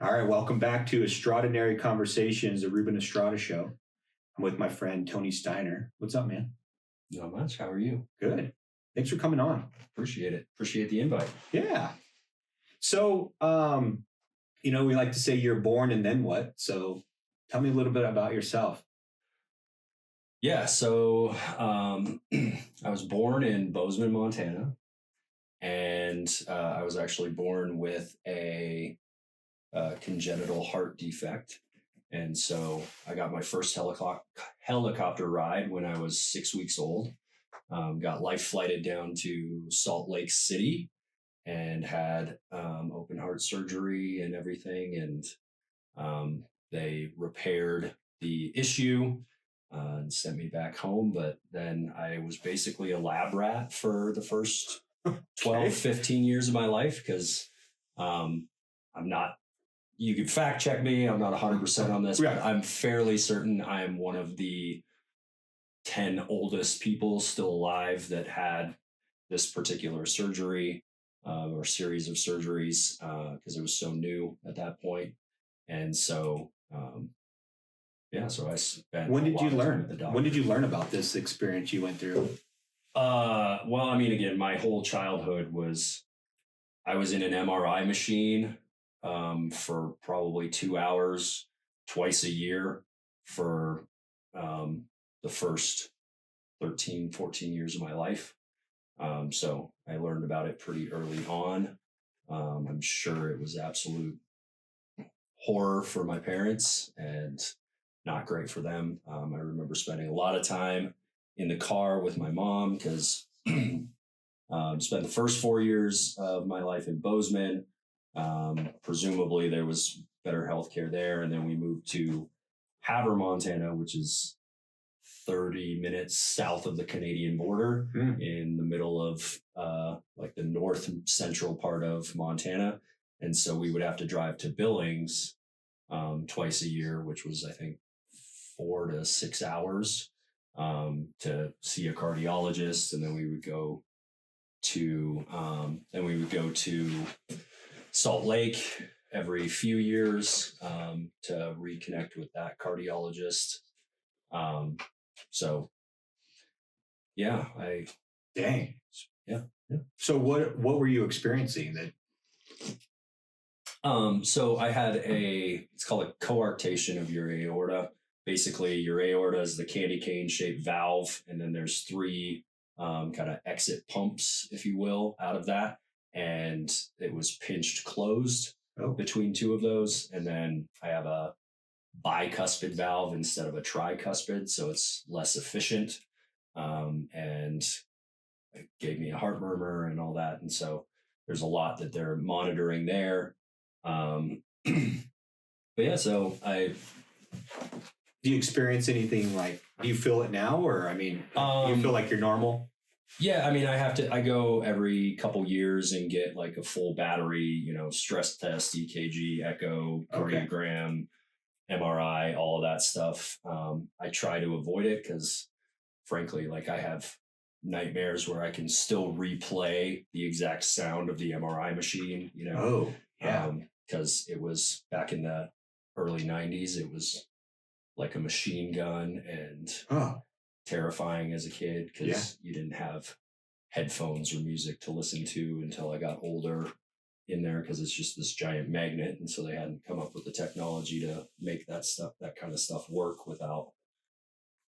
All right, welcome back to Estradanary Conversations, the Ruben Estrada show. I'm with my friend Tony Steiner. What's up, man? Not much. How are you? Good. Thanks for coming on. Appreciate it. Appreciate the invite. Yeah. So, we like to say you're born and then what? So tell me a little bit about yourself. Yeah. So I was born in Bozeman, Montana, and I was actually born with a congenital heart defect. And so I got my first helicopter ride when I was 6 weeks old. Got life flighted down to Salt Lake City and had open heart surgery and everything. And they repaired the issue and sent me back home. But then I was basically a lab rat for the first 12, 15 years of my life because I'm not, you can fact check me. I'm not 100% on this, but I'm fairly certain I'm one of the 10 oldest people still alive that had this particular surgery or series of surgeries because it was so new at that point. And so, so I spent. When did you learn? When did you learn about this experience you went through? Well, I mean, again, my whole childhood I was in an MRI machine for probably 2 hours twice a year for the first 13, 14 years of my life. So I learned about it pretty early on. I'm sure it was absolute horror for my parents and not great for them. I remember spending a lot of time in the car with my mom because spent the first 4 years of my life in Bozeman. Presumably there was better healthcare there. And then we moved to Havre, Montana, which is 30 minutes south of the Canadian border in the middle of like the north central part of Montana. And so we would have to drive to Billings twice a year, which was, I think, 4 to 6 hours to see a cardiologist. And then we would go to Salt Lake every few years to reconnect with that cardiologist. So yeah, Dang. Yeah. So what were you experiencing that? So I had it's called a coarctation of your aorta. Basically your aorta is the candy cane shaped valve. And then there's 3 kind of exit pumps, if you will, out of that. And it was pinched closed between 2 of those. And then I have a bicuspid valve instead of a tricuspid, so it's less efficient. And it gave me a heart murmur and all that. And so there's a lot that they're monitoring there. But yeah, so do you experience anything like, do you feel it now? Or, I mean, do you feel like you're normal? Yeah, I mean, I go every couple years and get like a full battery, stress test, EKG, echo, cardiogram, MRI, all of that stuff. I try to avoid it because frankly, like I have nightmares where I can still replay the exact sound of the MRI machine, because it was back in the early 90s. It was like a machine gun and terrifying as a kid because you didn't have headphones or music to listen to until I got older in there because it's just this giant magnet. And so they hadn't come up with the technology to make that kind of stuff work without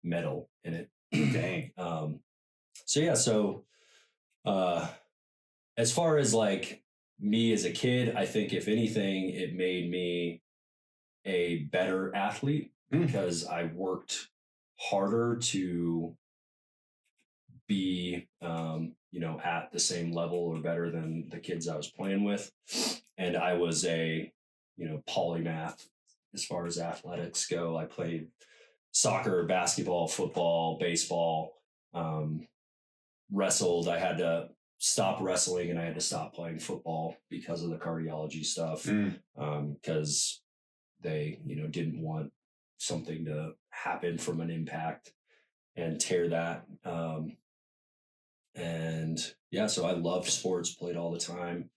metal in it. Dang. So as far as like me as a kid, I think if anything, it made me a better athlete because I worked harder to be, at the same level or better than the kids I was playing with. And I was a, polymath as far as athletics go. I played soccer, basketball, football, baseball, wrestled. I had to stop wrestling and I had to stop playing football because of the cardiology stuff. Because they, didn't want something to happen from an impact and tear that. So I loved sports, played all the time.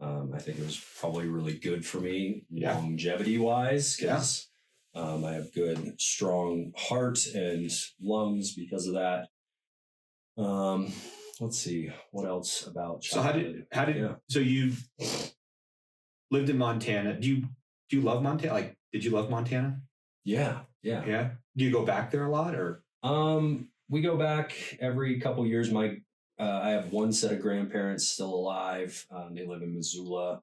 I think it was probably really good for me Yeah. longevity wise because I have good, strong heart and lungs because of that. Let's see what else about childhood. So you lived in Montana. Do you love Montana? Like, did you love Montana? Yeah. Do you go back there a lot, or? We go back every couple years. I have one set of grandparents still alive. They live in Missoula,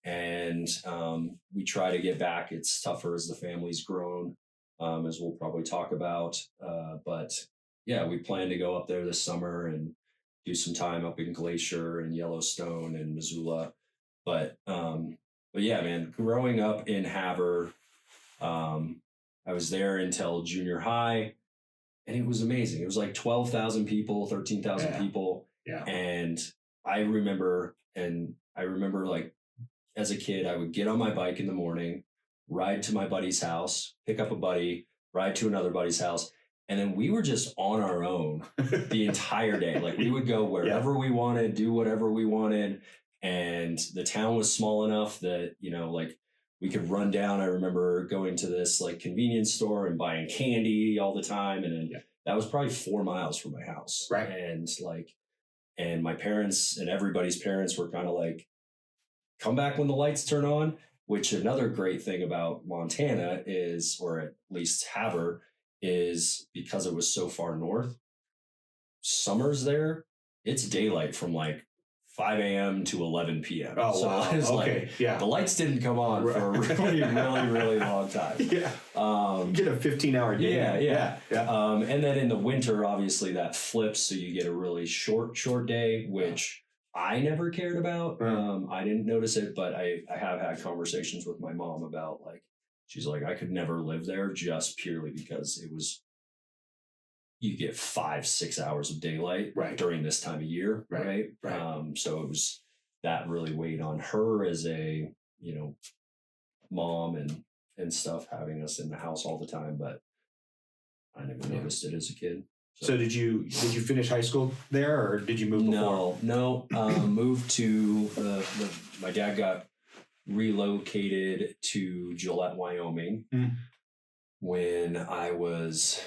and we try to get back. It's tougher as the family's grown, as we'll probably talk about. But yeah, we plan to go up there this summer and do some time up in Glacier and Yellowstone and Missoula. But yeah, man, growing up in Havre, I was there until junior high, and it was amazing. It was like 12,000 people, 13,000 people. Yeah. And I remember like as a kid, I would get on my bike in the morning, ride to my buddy's house, pick up a buddy, ride to another buddy's house. And then we were just on our own the entire day. Like we would go wherever we wanted, do whatever we wanted. And the town was small enough that, like we could run down. I remember going to this like convenience store and buying candy all the time. And then that was probably 4 miles from my house. Right. And my parents and everybody's parents were kind of like, come back when the lights turn on, which another great thing about Montana is, or at least Havre, is because it was so far north, summers there, it's daylight from like 5 a.m. to 11 p.m. Oh, so wow. It's the lights didn't come on for a really, really, really long time. Yeah. Get a 15-hour day. Yeah. And then in the winter, obviously that flips. So you get a really short day, which I never cared about. I didn't notice it, but I have had conversations with my mom about like, she's like, I could never live there just purely because you get 5-6 hours of daylight during this time of year. Right. So it was, that really weighed on her as a, mom and stuff, having us in the house all the time, but I never noticed it as a kid. So did you finish high school there, or did you move before? No. Moved to my dad got relocated to Gillette, Wyoming when I was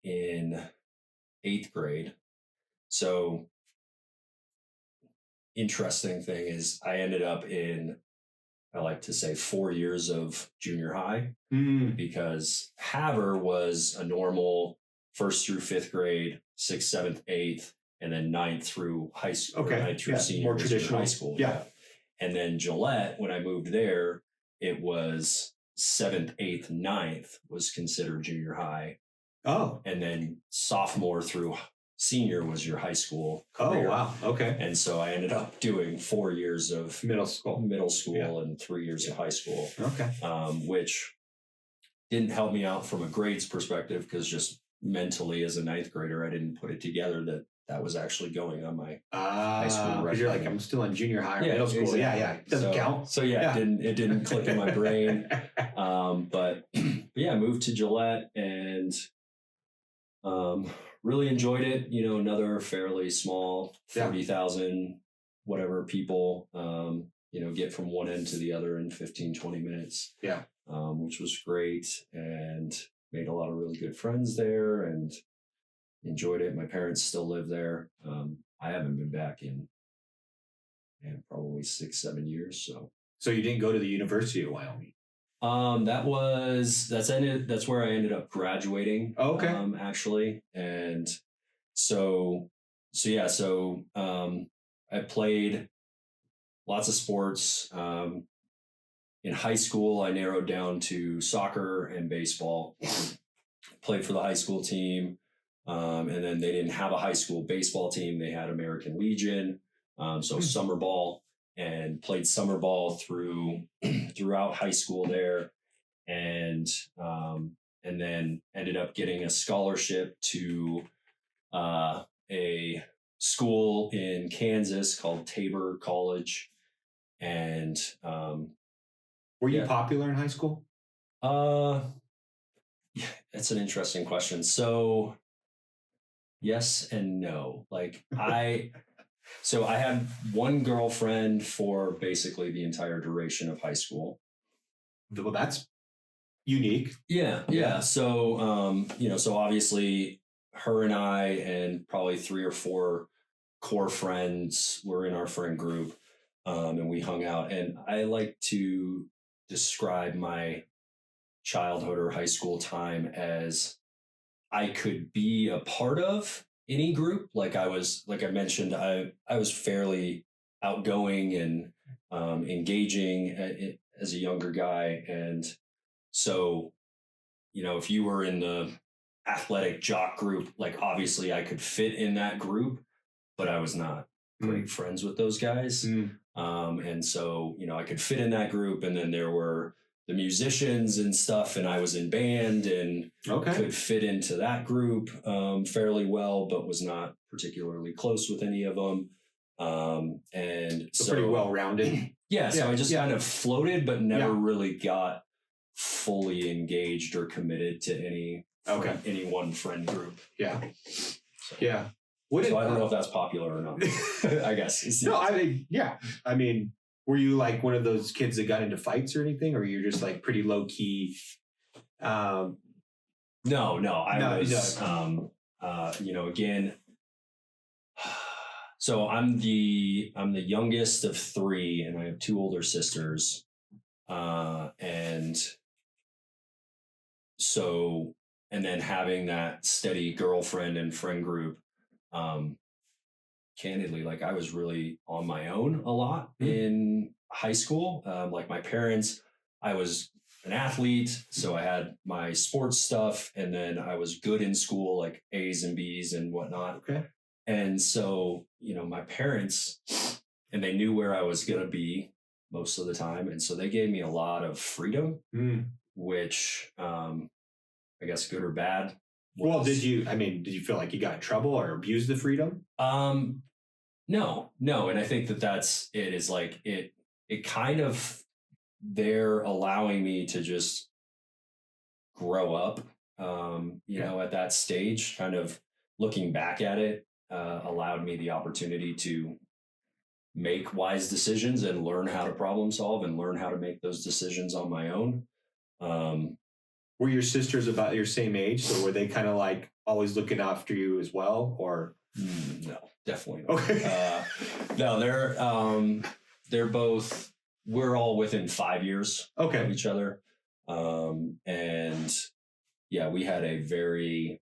in 8th grade. So interesting thing is I ended up in, I like to say, 4 years of junior high because Havre was a normal 1st through 5th grade, 6th, 7th, 8th, and then 9th through high school. Okay. 9th through senior, more traditional high school. Yeah. And then Gillette, when I moved there, it was 7th, 8th, 9th was considered junior high. Oh. And then sophomore through senior was your high school career. Oh, wow. Okay. And so I ended up doing 4 years of middle school and 3 years of high school. Okay. Which didn't help me out from a grades perspective because just mentally as a 9th grader, I didn't put it together that was actually going on my high school record. Because you're like, I'm still in junior high or middle school. Exactly. Yeah. Doesn't count. So it didn't click in my brain. But yeah, moved to Gillette and really enjoyed it. Another fairly small 30,000 whatever people, get from one end to the other in 15, 20 minutes. Yeah. Which was great, and made a lot of really good friends there and enjoyed it. My parents still live there. I haven't been back in probably 6-7 years. So you didn't go to the University of Wyoming? That's where I ended up graduating. Oh, okay. Actually. And so I played lots of sports. In high school, I narrowed down to soccer and baseball. Played for the high school team. And then they didn't have a high school baseball team. They had American Legion. So summer ball, and played summer ball throughout high school there. And then ended up getting a scholarship to a school in Kansas called Tabor College. And were you popular in high school? Yeah, that's an interesting question. So yes and no. Like So I had one girlfriend for basically the entire duration of high school. Well, that's unique. Yeah. So, so obviously her and I and probably 3 or 4 core friends were in our friend group, and we hung out. And I like to describe my childhood or high school time as I could be a part of any group. Like I mentioned, I was fairly outgoing and engaging as a younger guy. And so, if you were in the athletic jock group, like obviously I could fit in that group, but I was not great friends with those guys. And so, I could fit in that group. And then there were the musicians and stuff, and I was in band and could fit into that group fairly well, but was not particularly close with any of them. And so pretty well rounded. So I just kind of floated, but never really got fully engaged or committed to any one friend group. Yeah. So, yeah. So I don't know if that's popular or not. I guess. No, I mean, were you like one of those kids that got into fights or anything, or you're just like pretty low key? No. I was, again. So I'm the youngest of 3, and I have 2 older sisters, and so, and then having that steady girlfriend and friend group. Candidly, like I was really on my own a lot in high school. Like my parents, I was an athlete, so I had my sports stuff, and then I was good in school, like A's and B's and whatnot. And so, my parents, and they knew where I was going to be most of the time. And so they gave me a lot of freedom, which, I guess good or bad. Well, did you feel like you got in trouble or abused the freedom? No. And I think that's it is like it kind of, they're allowing me to just grow up, at that stage, kind of looking back at it, allowed me the opportunity to make wise decisions and learn how to problem solve and learn how to make those decisions on my own. Were your sisters about your same age? So were they kind of like always looking after you as well, or? No, definitely not. Okay. No, they're both, we're all within 5 years of each other. And yeah, we had a very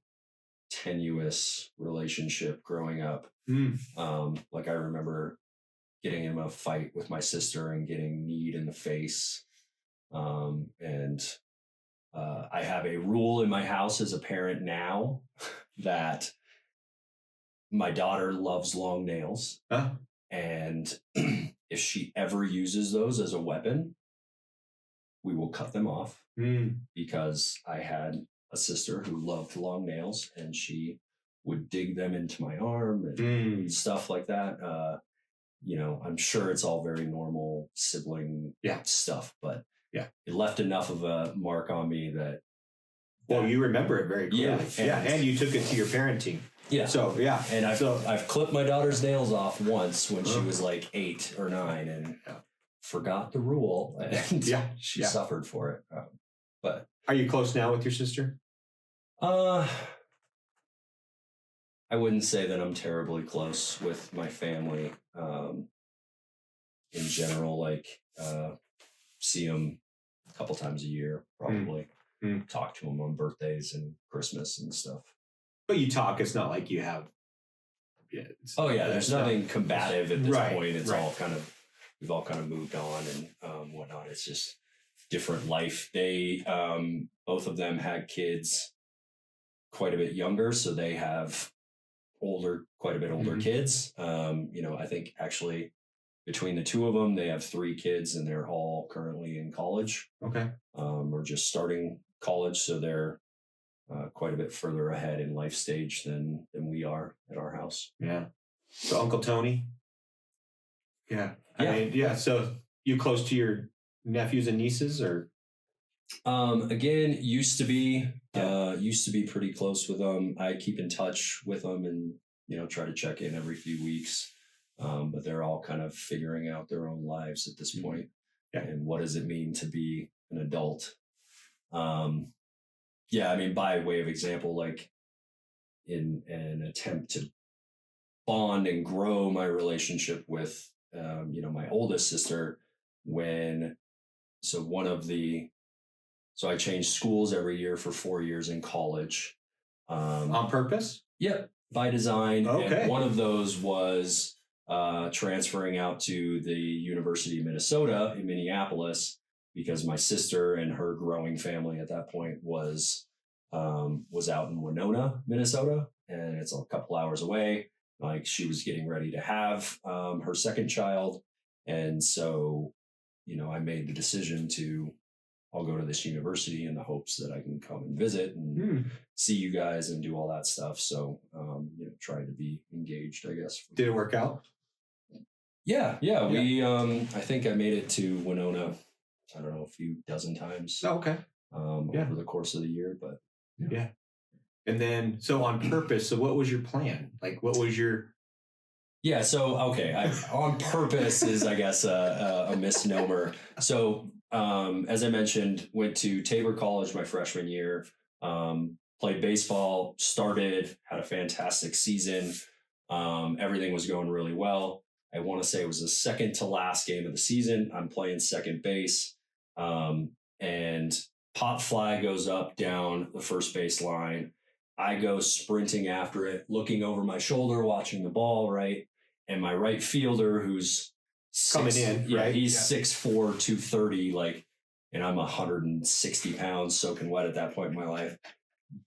tenuous relationship growing up. Like I remember getting in a fight with my sister and getting kneed in the face. I have a rule in my house as a parent now that my daughter loves long nails. And if she ever uses those as a weapon, we will cut them off, because I had a sister who loved long nails and she would dig them into my arm and stuff like that. I'm sure it's all very normal sibling stuff, but it left enough of a mark on me that. Well, you remember it very clearly. And you took it to your parenting. Yeah. So, And I've clipped my daughter's nails off once when she was like 8 or 9 and forgot the rule, and she suffered for it. But are you close now with your sister? I wouldn't say that I'm terribly close with my family. In general, like see them a couple times a year, probably. Talk to them on birthdays and Christmas and stuff. But you talk. It's not like you have. There's nothing combative at this point. It's all kind of, we've all kind of moved on and whatnot. It's just different life. They both of them had kids quite a bit younger, so they have quite a bit older kids. I think actually between the 2 of them, they have 3 kids, and they're all currently in college. Or just starting college, so they're quite a bit further ahead in life stage than we are at our house. Yeah. So Uncle Tony. Yeah. So you close to your nephews and nieces, or? Again, used to be pretty close with them. I keep in touch with them and, try to check in every few weeks. but they're all kind of figuring out their own lives at this point. Yeah. And what does it mean to be an adult? Yeah, I mean, by way of example, like in an attempt to bond and grow my relationship with, my oldest sister, so I changed schools every year for 4 years in college. On purpose? Yep, by design. Okay. And one of those was transferring out to the University of Minnesota in Minneapolis, because my sister and her growing family at that point was out in Winona, Minnesota, and it's a couple hours away. Like, she was getting ready to have her second child, and so I made the decision I'll go to this university in the hopes that I can come and visit and see you guys and do all that stuff. So trying to be engaged, I guess. Did it work out? Yeah. We I think I made it to Winona, I don't know, a few dozen times. Oh, okay. Over the course of the year, but yeah. And then, so on purpose, so what was your plan? Like, what was your... Yeah, so, okay, on purpose is, I guess, a misnomer. So, as I mentioned, went to Tabor College my freshman year, played baseball, had a fantastic season. Everything was going really well. I want to say it was the second to last game of the season. I'm playing second base, and pop fly goes up down the first base line. I go sprinting after it, looking over my shoulder, watching the ball, right? And my right fielder, who's coming in, right? He's 6'4", 230, like, and I'm 160 pounds soaking wet at that point in my life,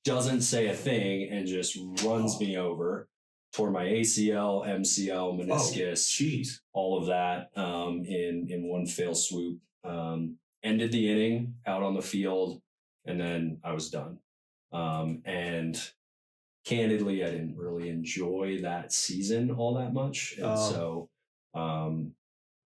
doesn't say a thing and just runs me over. Tore my ACL, MCL, meniscus, all of that in one fell swoop. Ended the inning out on the field, and then I was done. And candidly, I didn't really enjoy that season all that much. And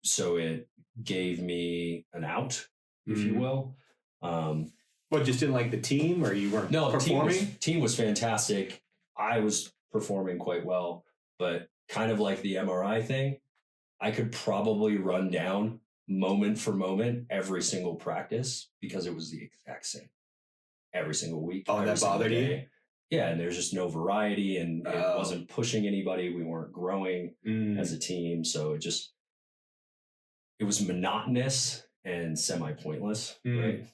so it gave me an out, if you will. What, just didn't like the team, or you weren't performing? The team was fantastic. I was performing quite well, but kind of like the MRI thing, I could probably run down moment for moment every single practice because it was the exact same every single week. Oh, that bothered you? Yeah, and there's just no variety, and it wasn't pushing anybody. We weren't growing as a team, so it was monotonous and semi-pointless, right?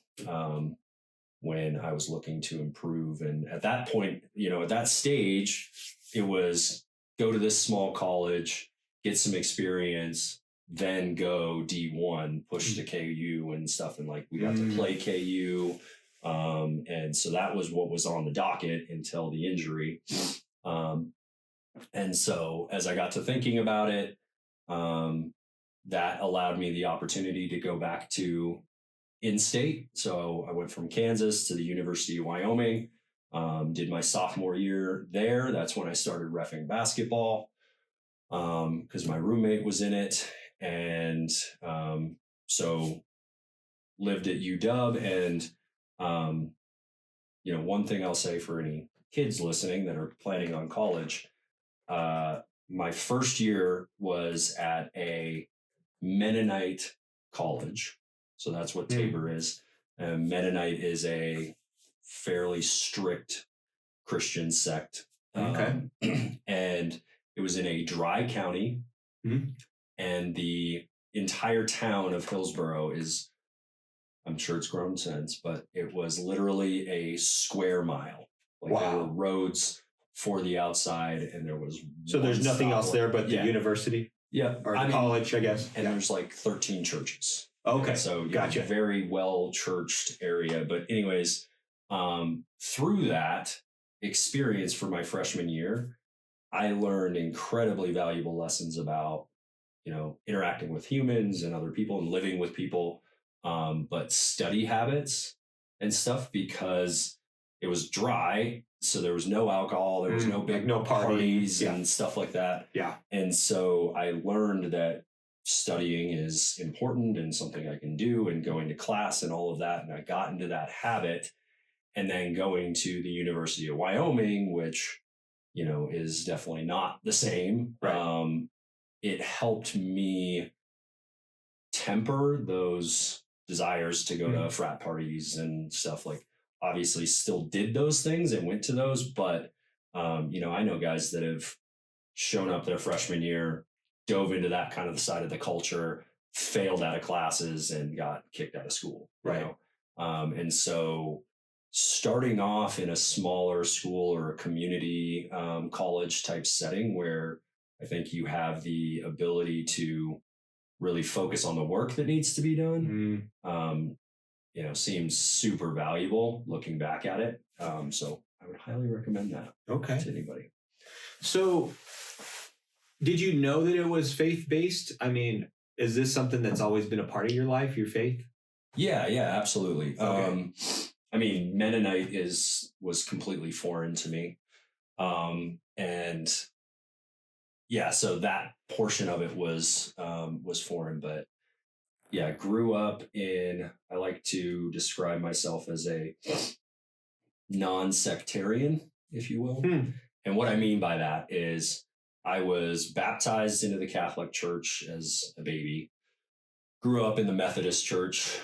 When I was looking to improve. And at that point, at that stage, it was go to this small college, get some experience, then go D1, push to KU and stuff. And like, we got to play KU. And so that was what was on the docket until the injury. And so as I got to thinking about it, that allowed me the opportunity to go back to in-state. So I went from Kansas to the University of Wyoming, did my sophomore year there. That's when I started reffing basketball because my roommate was in it. And so lived at UW. And, one thing I'll say for any kids listening that are planning on college, my first year was at a Mennonite college. So that's what Tabor is. Mennonite is a fairly strict Christian sect. And it was in a dry county. And the entire town of Hillsborough is, I'm sure it's grown since, but it was literally a square mile. Like there were roads for the outside, and there was so there's nothing else there but the university? Yeah. Or the college, I guess. And there's like 13 churches. Okay. So gotcha. Very well churched area. But anyways, through that experience for my freshman year, I learned incredibly valuable lessons about, interacting with humans and other people and living with people, but study habits and stuff, because it was dry. So there was no alcohol, there was no big parties and stuff like that. Yeah. And so I learned that studying is important and something I can do, and going to class and all of that. And I got into that habit, and then going to the University of Wyoming, which, is definitely not the same. Right. it helped me temper those desires to go to frat parties and stuff. Like, obviously still did those things and went to those, but I know guys that have shown up their freshman year, dove into that kind of the side of the culture, failed out of classes, and got kicked out of school. Right. And so starting off in a smaller school or a community college type setting where I think you have the ability to really focus on the work that needs to be done, seems super valuable looking back at it. So I would highly recommend that to anybody. So did you know that it was faith-based? I mean, is this something that's always been a part of your life, your faith? Yeah, absolutely. Okay. I mean, Mennonite was completely foreign to me. And yeah, so that portion of it was foreign, but yeah, I grew up I like to describe myself as a non-sectarian, if you will. And what I mean by that is I was baptized into the Catholic Church as a baby, grew up in the Methodist Church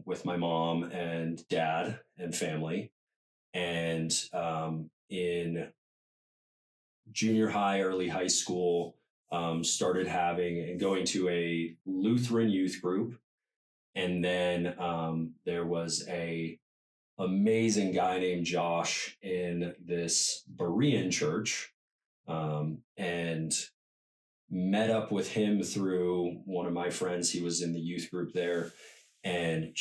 with my mom and dad and family. And in junior high, early high school, started having and going to a Lutheran youth group. And then there was a amazing guy named Josh in this Berean church, and met up with him through one of my friends. He was in the youth group there, and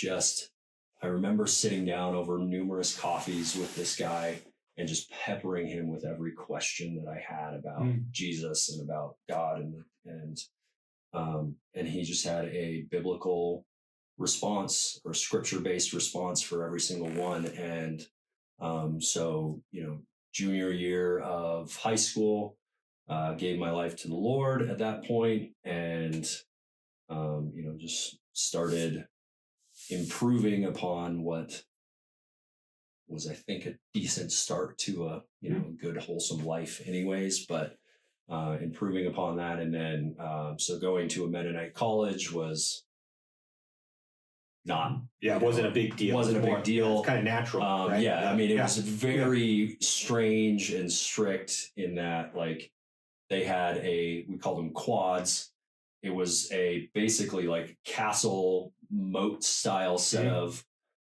I remember sitting down over numerous coffees with this guy and just peppering him with every question that I had about Jesus and about God, and he just had a biblical response or scripture-based response for every single one. And so junior year of high school, gave my life to the Lord at that point, and just started improving upon what was, I think, a decent start to a good wholesome life anyways, but improving upon that. And then so going to a Mennonite college was not, it wasn't a big deal. Wasn't a big deal. It's kind of natural. Right? I mean, it was very strange and strict in that, like, they had we called them quads. It was basically like castle moat style set of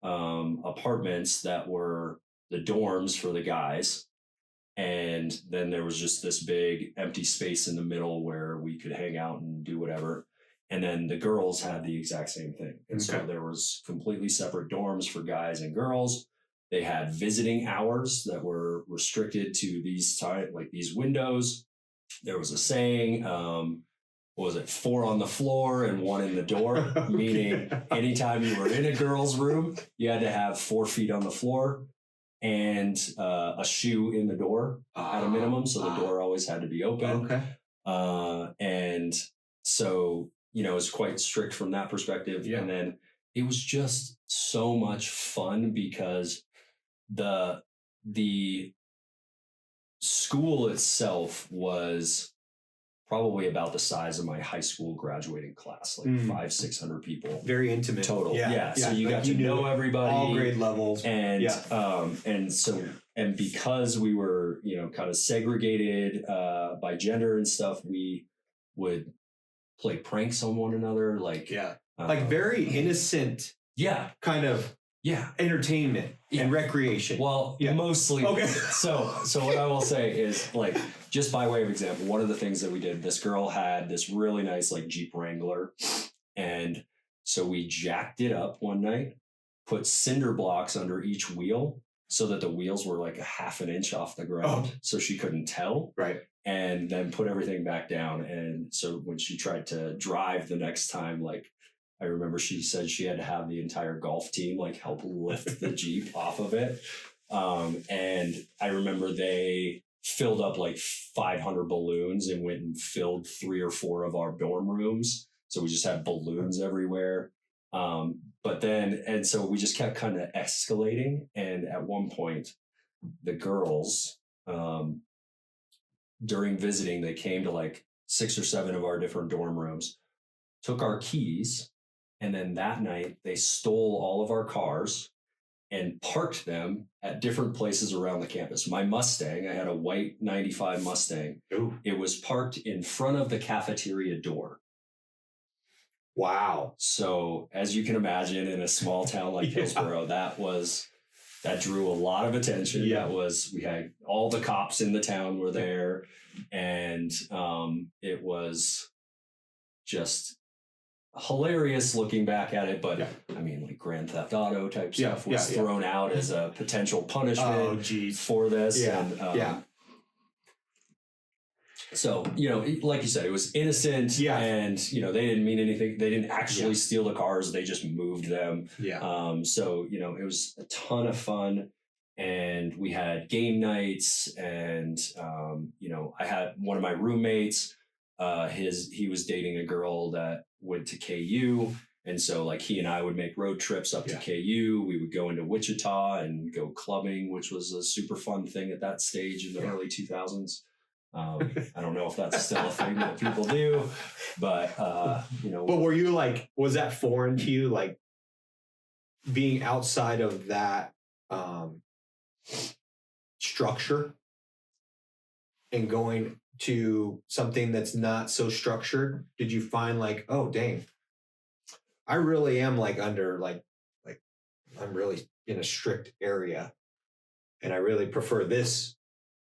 apartments that were the dorms for the guys. And then there was just this big empty space in the middle where we could hang out and do whatever. And then the girls had the exact same thing. And so there was completely separate dorms for guys and girls. They had visiting hours that were restricted to these windows. There was a saying, what was it, 4 on the floor and 1 in the door, meaning anytime you were in a girl's room, you had to have 4 feet on the floor and a shoe in the door at a minimum. So the door always had to be open. And so, it was quite strict from that perspective. And then it was just so much fun because the school itself was probably about the size of my high school graduating class, like 500-600 people. Very intimate. Total. Yeah. So you got to know everybody. All grade levels. And and because we were, kind of segregated by gender and stuff, we would play pranks on one another. Like very innocent. Kind of entertainment and recreation. Well, mostly. Okay. So what I will say is, like, just by way of example, one of the things that we did, this girl had this really nice like Jeep Wrangler, and so we jacked it up one night, put cinder blocks under each wheel so that the wheels were like a half an inch off the ground, so she couldn't tell. Right. And then put everything back down. And so when she tried to drive the next time, like, I remember she said she had to have the entire golf team like help lift the Jeep off of it. And I remember they filled up like 500 balloons and went and filled 3 or 4 of our dorm rooms. So we just had balloons everywhere. But then, and so we just kept kind of escalating. And at one point, the girls, during visiting, they came to like 6 or 7 of our different dorm rooms, took our keys, and then that night they stole all of our cars and parked them at different places around the campus. My Mustang, I had a white 95 Mustang. Ooh. It was parked in front of the cafeteria door. Wow. So as you can imagine, in a small town like Hillsborough, that drew a lot of attention. Yeah. We had all the cops in the town were there, and it was just hilarious looking back at it. But I mean, like Grand Theft Auto type stuff was thrown out as a potential punishment for this. Yeah. And, so, like you said, it was innocent, and, they didn't mean anything. They didn't actually steal the cars. They just moved them. Yeah. So, it was a ton of fun, and we had game nights, and, I had one of my roommates, he was dating a girl that went to KU. And so like he and I would make road trips up to KU. We would go into Wichita and go clubbing, which was a super fun thing at that stage in the early 2000s. I don't know if that's still a thing that people do, but But were you like, was that foreign to you, like being outside of that structure and going to something that's not so structured? Did you find like, oh dang, I really am like under like I'm really in a strict area and I really prefer this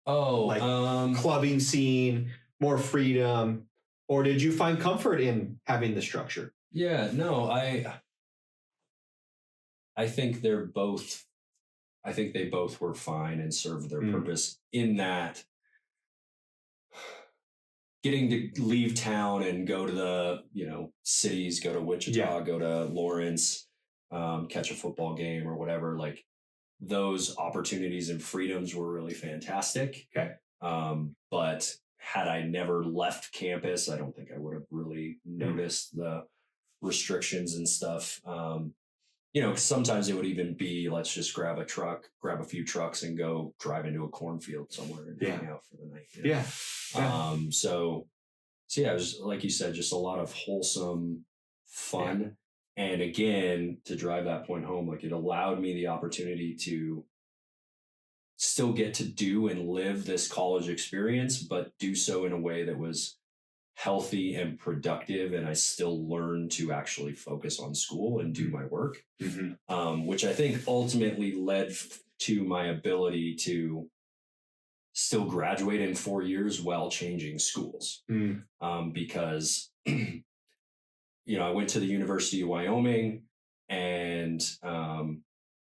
clubbing scene, more freedom? Or did you find comfort in having the structure? Yeah, no, I think they both were fine and served their purpose in that getting to leave town and go to the, cities, go to Wichita, go to Lawrence, catch a football game or whatever, like those opportunities and freedoms were really fantastic. Okay. But had I never left campus, I don't think I would have really noticed the restrictions and stuff. Sometimes it would even be, let's just grab a few trucks and go drive into a cornfield somewhere and hang out for the night. So it was, like you said, just a lot of wholesome fun. Yeah. And again, to drive that point home, like it allowed me the opportunity to still get to do and live this college experience, but do so in a way that was healthy and productive. And I still learned to actually focus on school and do my work, which I think ultimately led to my ability to still graduate in 4 years while changing schools. Because, I went to the University of Wyoming and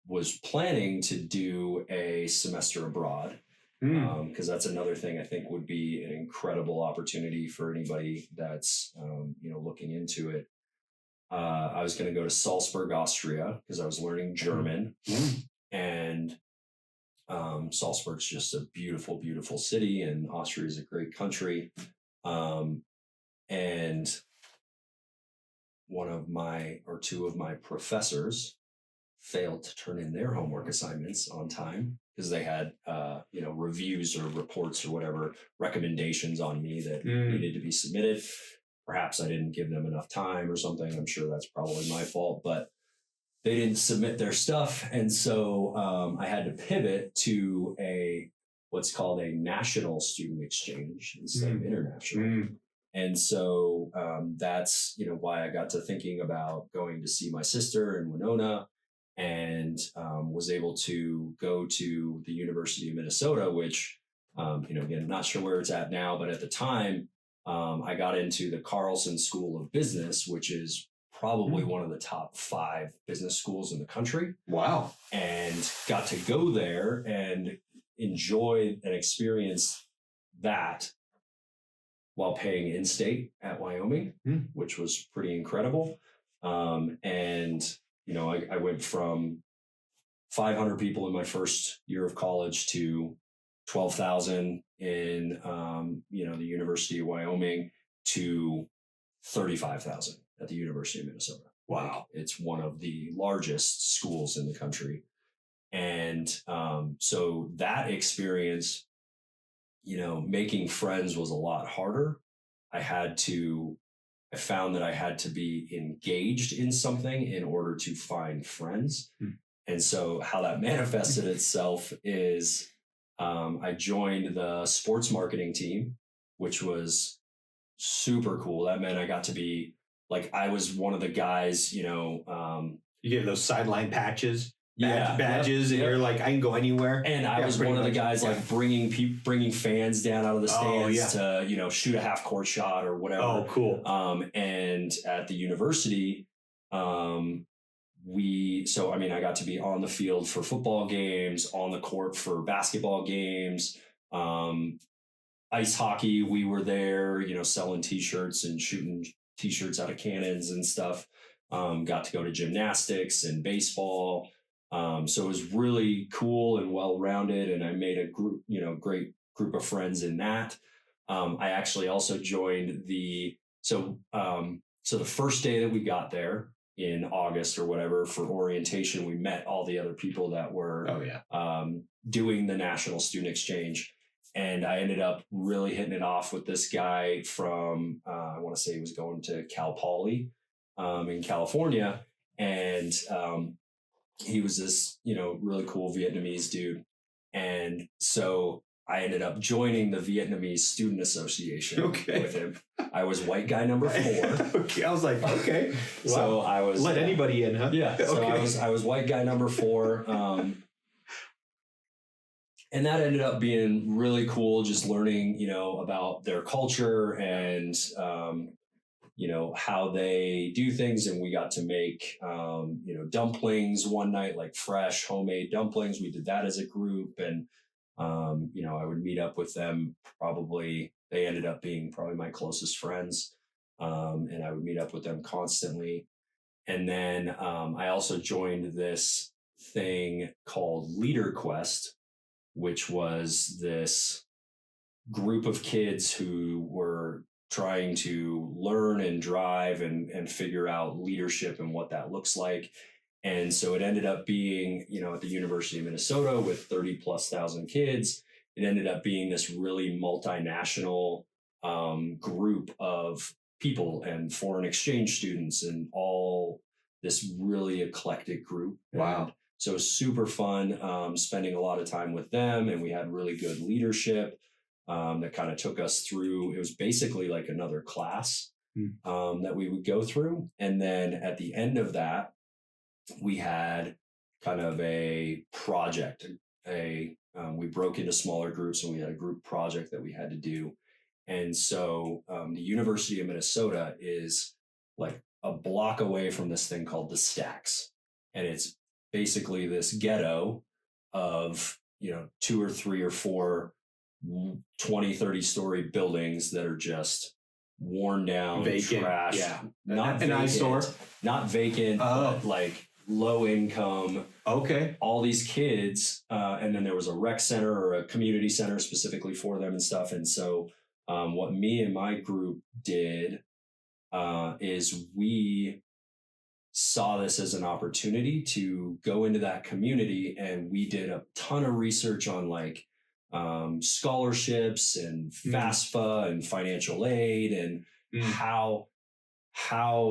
was planning to do a semester abroad. Because that's another thing I think would be an incredible opportunity for anybody that's, looking into it. I was going to go to Salzburg, Austria, because I was learning German. And Salzburg's just a beautiful, beautiful city, and Austria is a great country. And two of my professors failed to turn in their homework assignments on time because they had, reviews or reports or whatever recommendations on me that needed to be submitted. Perhaps I didn't give them enough time or something. I'm sure that's probably my fault, but they didn't submit their stuff. And so I had to pivot to what's called a national student exchange instead of international. And so that's, why I got to thinking about going to see my sister in Winona, and was able to go to the University of Minnesota, which, again, not sure where it's at now, but at the time I got into the Carlson School of Business, which is probably one of the top 5 business schools in the country. Wow. And got to go there and enjoy and experience that while paying in-state at Wyoming, which was pretty incredible. I went from 500 people in my first year of college to 12,000 in, the University of Wyoming to 35,000 at the University of Minnesota. Wow. Like, it's one of the largest schools in the country. And so that experience, making friends was a lot harder I found that I had to be engaged in something in order to find friends. And so how that manifested itself is I joined the sports marketing team, which was super cool. That meant I got to be like, I was one of the guys, You get those sideline patches. Yeah, badges, and you're like, I can go anywhere. And I was one of the guys like bringing fans down out of the stands to shoot a half court shot or whatever. Oh, cool. And at the university, I got to be on the field for football games, on the court for basketball games, ice hockey. We were there, selling T-shirts and shooting T-shirts out of cannons and stuff. Got to go to gymnastics and baseball. So it was really cool and well-rounded, and I made a great group of friends in that. I actually also joined the first day that we got there in August or whatever for orientation, we met all the other people that were doing the National Student Exchange. And I ended up really hitting it off with this guy from, I want to say he was going to Cal Poly in California. And he was this, really cool Vietnamese dude. And so I ended up joining the Vietnamese Student Association with him. I was white guy number 4. Okay, I was like, okay. Wow. So I was let anybody in, huh? Yeah. So I was white guy number 4. And that ended up being really cool, just learning, about their culture and how they do things. And we got to make, dumplings one night, like fresh homemade dumplings. We did that as a group. And, I would meet up with them. They ended up being probably my closest friends. And I would meet up with them constantly. And then I also joined this thing called Leader Quest, which was this group of kids who were trying to learn and drive and figure out leadership and what that looks like. And so it ended up being, at the University of Minnesota with 30,000+ kids, it ended up being this really multinational group of people and foreign exchange students and all this really eclectic group. Wow. And so it was super fun spending a lot of time with them. And we had really good leadership that kind of took us through. It was basically like another class that we would go through. And then at the end of that, we had kind of a project. We broke into smaller groups and we had a group project that we had to do. And so the University of Minnesota is like a block away from this thing called the Stacks. And it's basically this ghetto of, 2 or 3 or 4 20, 30-story buildings that are just worn down, vacant, trash. Yeah. Not an eyesore. Not vacant, but like low income. Okay. All these kids. And then there was a rec center or a community center specifically for them and stuff. And so what me and my group did is we saw this as an opportunity to go into that community, and we did a ton of research on like scholarships and FAFSA and financial aid and how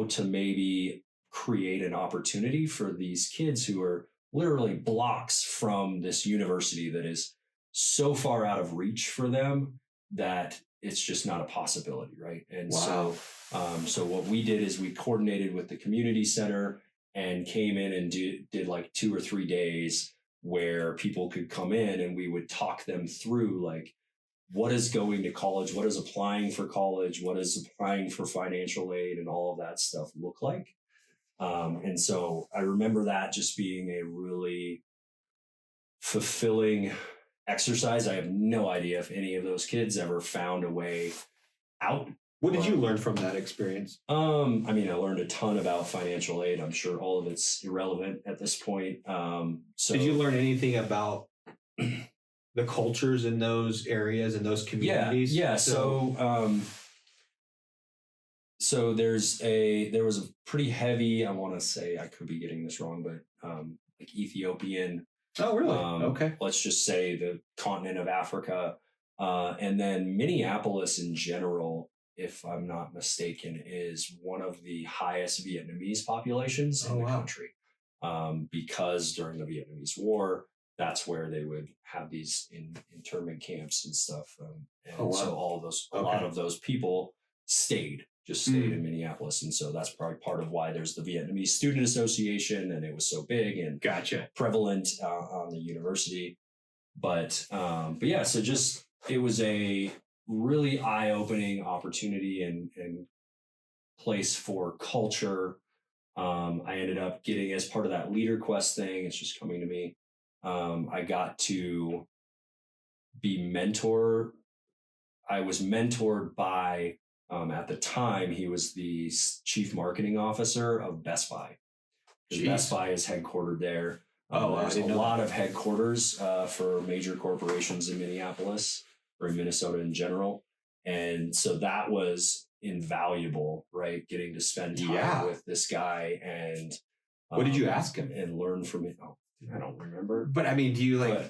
to maybe create an opportunity for these kids who are literally blocks from this university that is so far out of reach for them that it's just not a possibility, right? And so what we did is we coordinated with the community center and came in and did like 2 or 3 days where people could come in and we would talk them through like, what is going to college? What is applying for college? What is applying for financial aid and all of that stuff look like? And so I remember that just being a really fulfilling exercise. I have no idea if any of those kids ever found a way out. What did you learn from that experience? I learned a ton about financial aid. I'm sure all of it's irrelevant at this point. So did you learn anything about the cultures in those areas and those communities? Yeah. So there was a pretty heavy, I want to say, I could be getting this wrong, but like Ethiopian. Oh, really? Okay. Let's just say the continent of Africa. And then Minneapolis in general if I'm not mistaken, is one of the highest Vietnamese populations in the country. Because during the Vietnamese War, that's where they would have these internment camps and stuff. So all of those, a lot of those people stayed in Minneapolis. And so that's probably part of why there's the Vietnamese Student Association, and it was so big and prevalent on the university. But yeah, so it was a really eye-opening opportunity and place for culture. I ended up getting, as part of that Leader Quest thing, it's just coming to me, I got to be I was mentored by, at the time, he was the chief marketing officer of Best Buy. Best Buy is headquartered there. There's a lot of headquarters for major corporations in Minneapolis, or in Minnesota in general. And so that was invaluable, right? Getting to spend time with this guy. And what did you ask him? And learn from it. Oh, I don't remember. But I mean, are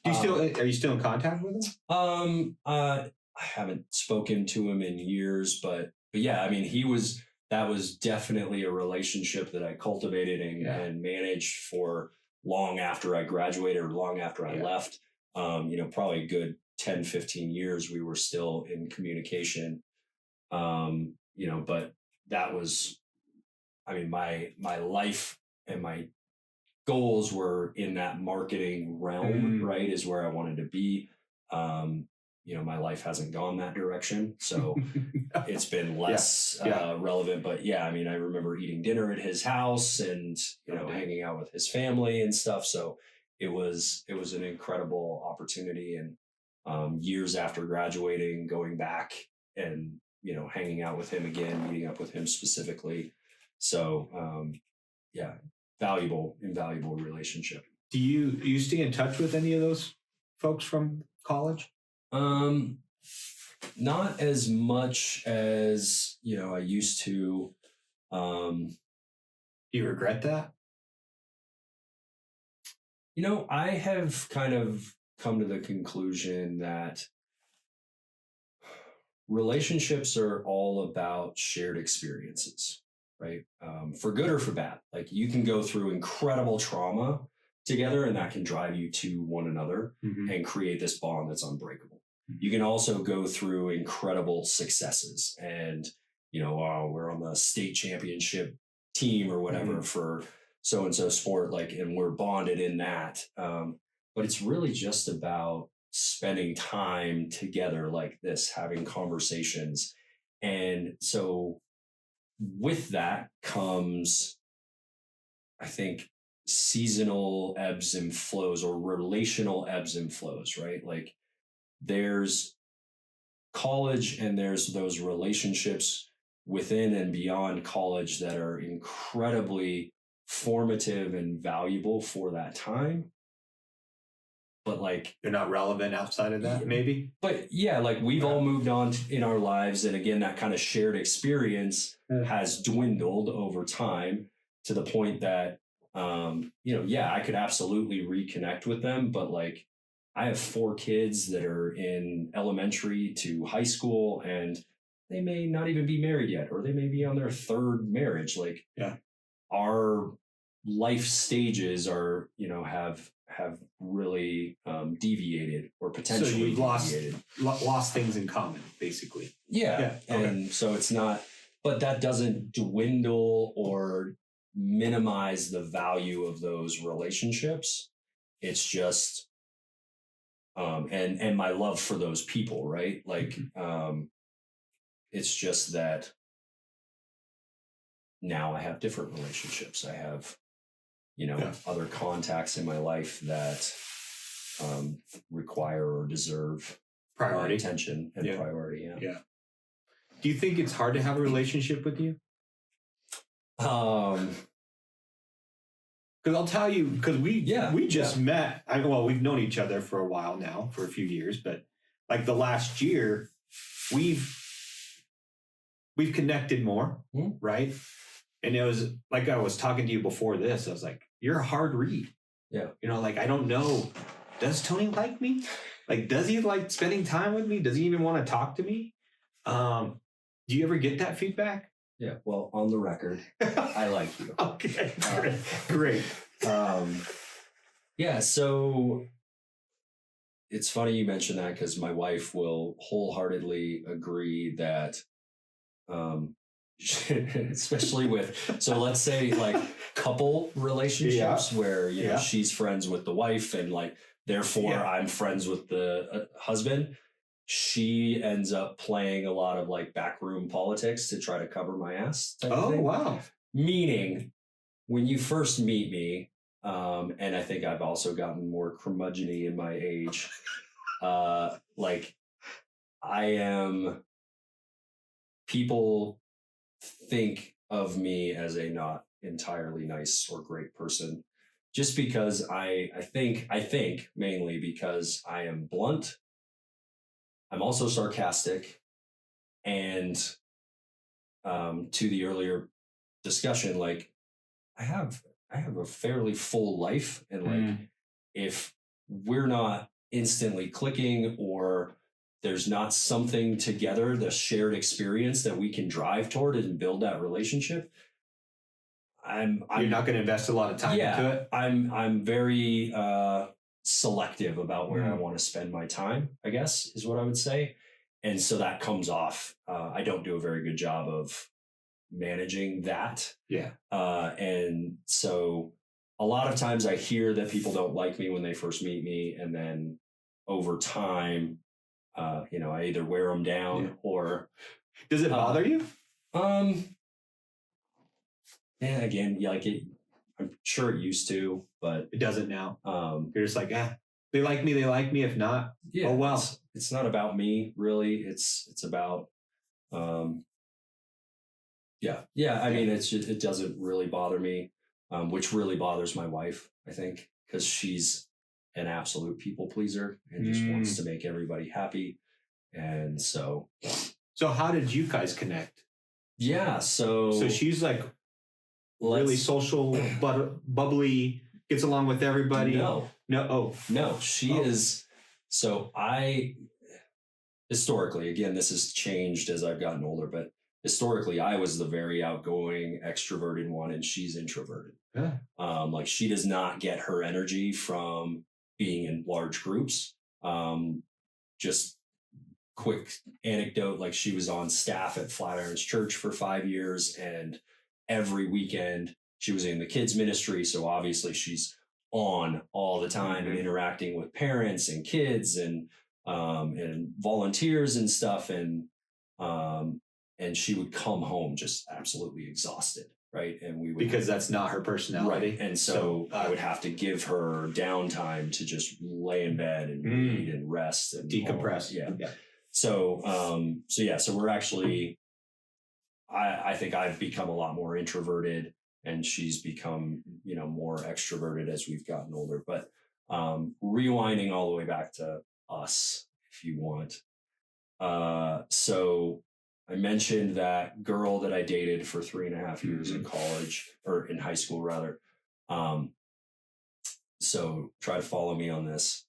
you still in contact with him? I haven't spoken to him in years, but yeah, I mean, that was definitely a relationship that I cultivated and managed for long after I graduated, or long after I left. Probably a good 10, 15 years, we were still in communication. But that was, I mean, my life and my goals were in that marketing realm, right? Is where I wanted to be. My life hasn't gone that direction, so it's been less relevant. But yeah, I mean, I remember eating dinner at his house and hanging out with his family and stuff. So it was an incredible opportunity. And years after graduating, going back and hanging out with him again, meeting up with him specifically. So invaluable relationship. Do you stay in touch with any of those folks from college? Not as much as I used to. Do you regret that? I have kind of come to the conclusion that relationships are all about shared experiences, right? For good or for bad. Like, you can go through incredible trauma together, and that can drive you to one another and create this bond that's unbreakable. You can also go through incredible successes, and we're on the state championship team or whatever for so-and-so sport, and we're bonded in that. But it's really just about spending time together like this, having conversations. And so with that comes, I think, seasonal ebbs and flows, or relational ebbs and flows, right? Like, there's college and there's those relationships within and beyond college that are incredibly formative and valuable for that time. But they're not relevant outside of that, maybe. But yeah, we've all moved on in our lives. And again, that kind of shared experience has dwindled over time to the point that, I could absolutely reconnect with them. But I have 4 kids that are in elementary to high school, and they may not even be married yet, or they may be on their 3rd marriage. Our life stages are, have really deviated, or potentially so you've lost things in common, basically. Yeah. And so it's not, but that doesn't dwindle or minimize the value of those relationships. It's just, and my love for those people, right? It's just that now I have different relationships. I have, other contacts in my life that require or deserve priority, attention, and priority. Yeah. Do you think it's hard to have a relationship with you? Because I'll tell you, because we just met. We've known each other for a while now, for a few years, but the last year, we've connected more, right? And it was like, I was talking to you before this. I was like, you're a hard read. Yeah. I don't know. Does Tony like me? Does he like spending time with me? Does he even want to talk to me? Do you ever get that feedback? Yeah. Well, on the record, I like you. Okay. Great. Yeah. So it's funny you mentioned that because my wife will wholeheartedly agree that, especially with, so let's say like couple relationships where, you know, she's friends with the wife and like, therefore I'm friends with the husband. She ends up playing a lot of like backroom politics to try to cover my ass. Oh, wow. Meaning when you first meet me, and I think I've also gotten more curmudgeon-y in my age, like I am, people think of me as a not entirely nice or great person just because I think mainly because I am blunt. I'm also sarcastic, and to the earlier discussion, like I have a fairly full life, and like if we're not instantly clicking or there's not something together, the shared experience that we can drive toward and build that relationship, you're not going to invest a lot of time into it. I'm very selective about where I want to spend my time, I guess is what I would say. And so that comes off. I don't do a very good job of managing that. Yeah. And so a lot of times I hear that people don't like me when they first meet me. And then over time, you know, I either wear them down or. Does it bother you? Yeah, again, like I'm sure it used to, but it doesn't now. You're just like, they like me. They like me. If not, yeah, oh well. It's not about me, really. It's about, yeah. I mean, it doesn't really bother me, which really bothers my wife, I think, because she's an absolute people pleaser and just wants to make everybody happy, and so. So how did you guys connect? Yeah, so she's like really social, bubbly, gets along with everybody. No, she is. So historically, again, this has changed as I've gotten older, but historically I was the very outgoing, extroverted one, and she's introverted. Yeah. Like she does not get her energy from being in large groups. Just quick anecdote, like she was on staff at Flatirons Church for 5 years, and every weekend she was in the kids ministry. So obviously she's on all the time and interacting with parents and kids and volunteers and stuff. And she would come home just absolutely exhausted. Right. And we would, because that's not her personality. Right. And so I would have to give her downtime to just lay in bed and read and rest and decompress. Yeah. So we're actually, I think I've become a lot more introverted and she's become, you know, more extroverted as we've gotten older. But rewinding all the way back to us, if you want. So I mentioned that girl that I dated for 3.5 years in college, or in high school rather. So try to follow me on this.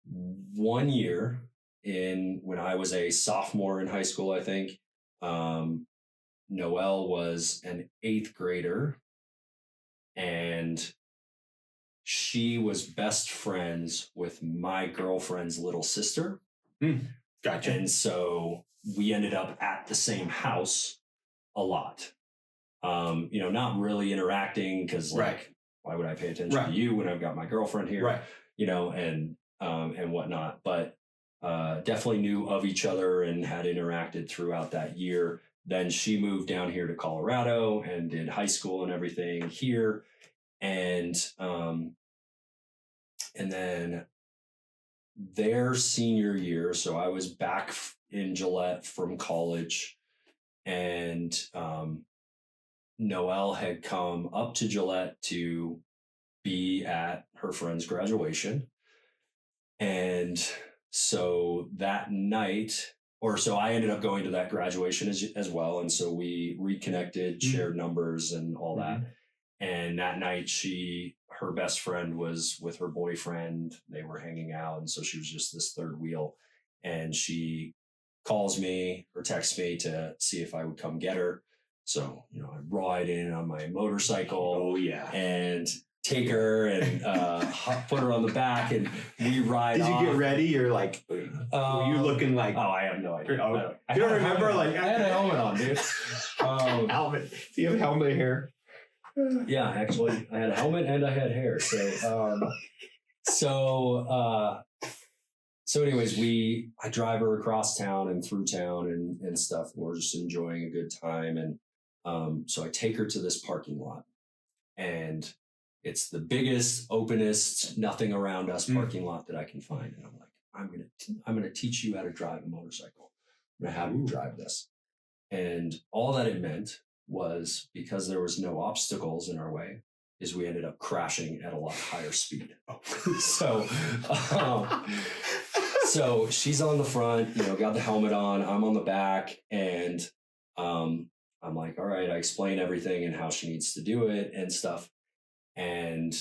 1 year when I was a sophomore in high school, I think, Noelle was an 8th grader, and she was best friends with my girlfriend's little sister. Gotcha. And so we ended up at the same house a lot. You know, not really interacting because like, why would I pay attention to you when I've got my girlfriend here? Right. You know, and whatnot. But definitely knew of each other and had interacted throughout that year. Then she moved down here to Colorado and did high school and everything here. And then their senior year, so I was back in Gillette from college, and Noelle had come up to Gillette to be at her friend's graduation. And so that night, so I ended up going to that graduation as well. And so we reconnected, shared numbers and all that. And that night her best friend was with her boyfriend. They were hanging out. And so she was just this third wheel. And she calls me or texts me to see if I would come get her. So, I ride in on my motorcycle. Oh yeah. And take her and put her on the back, and we ride. Did you off. get ready? You're like, were you looking like? Oh, I have no idea. You don't remember? Like, I had a helmet on, dude. Helmet. Do you have helmet hair? Yeah, actually, I had a helmet and I had hair. So anyways, I drive her across town and through town and stuff. We're just enjoying a good time, and so I take her to this parking lot, and it's the biggest, openest, nothing around us parking lot that I can find. And I'm like, I'm gonna teach you how to drive a motorcycle. I'm gonna have you drive this. And all that it meant was, because there was no obstacles in our way, is we ended up crashing at a lot higher speed. So she's on the front, got the helmet on, I'm on the back, and I'm like, all right, I explain everything and how she needs to do it and stuff. And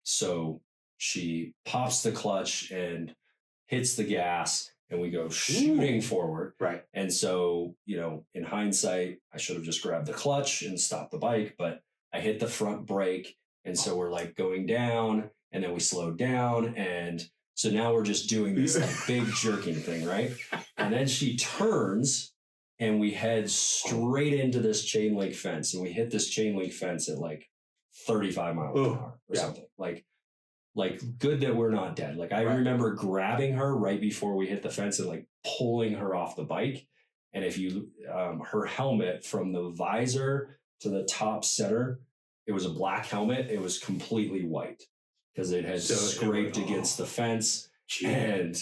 so she pops the clutch and hits the gas, and we go shooting forward. Right. And so, in hindsight, I should have just grabbed the clutch and stopped the bike, but I hit the front brake. And so we're like going down, and then we slowed down. And so now we're just doing this like big jerking thing, right? And then she turns, and we head straight into this chain link fence. And we hit this chain link fence at like 35 miles an hour or something. Like good that we're not dead. Like I remember grabbing her right before we hit the fence and like pulling her off the bike. And if you, her helmet, from the visor to the top center, it was a black helmet. It was completely white because it had scraped against the fence. And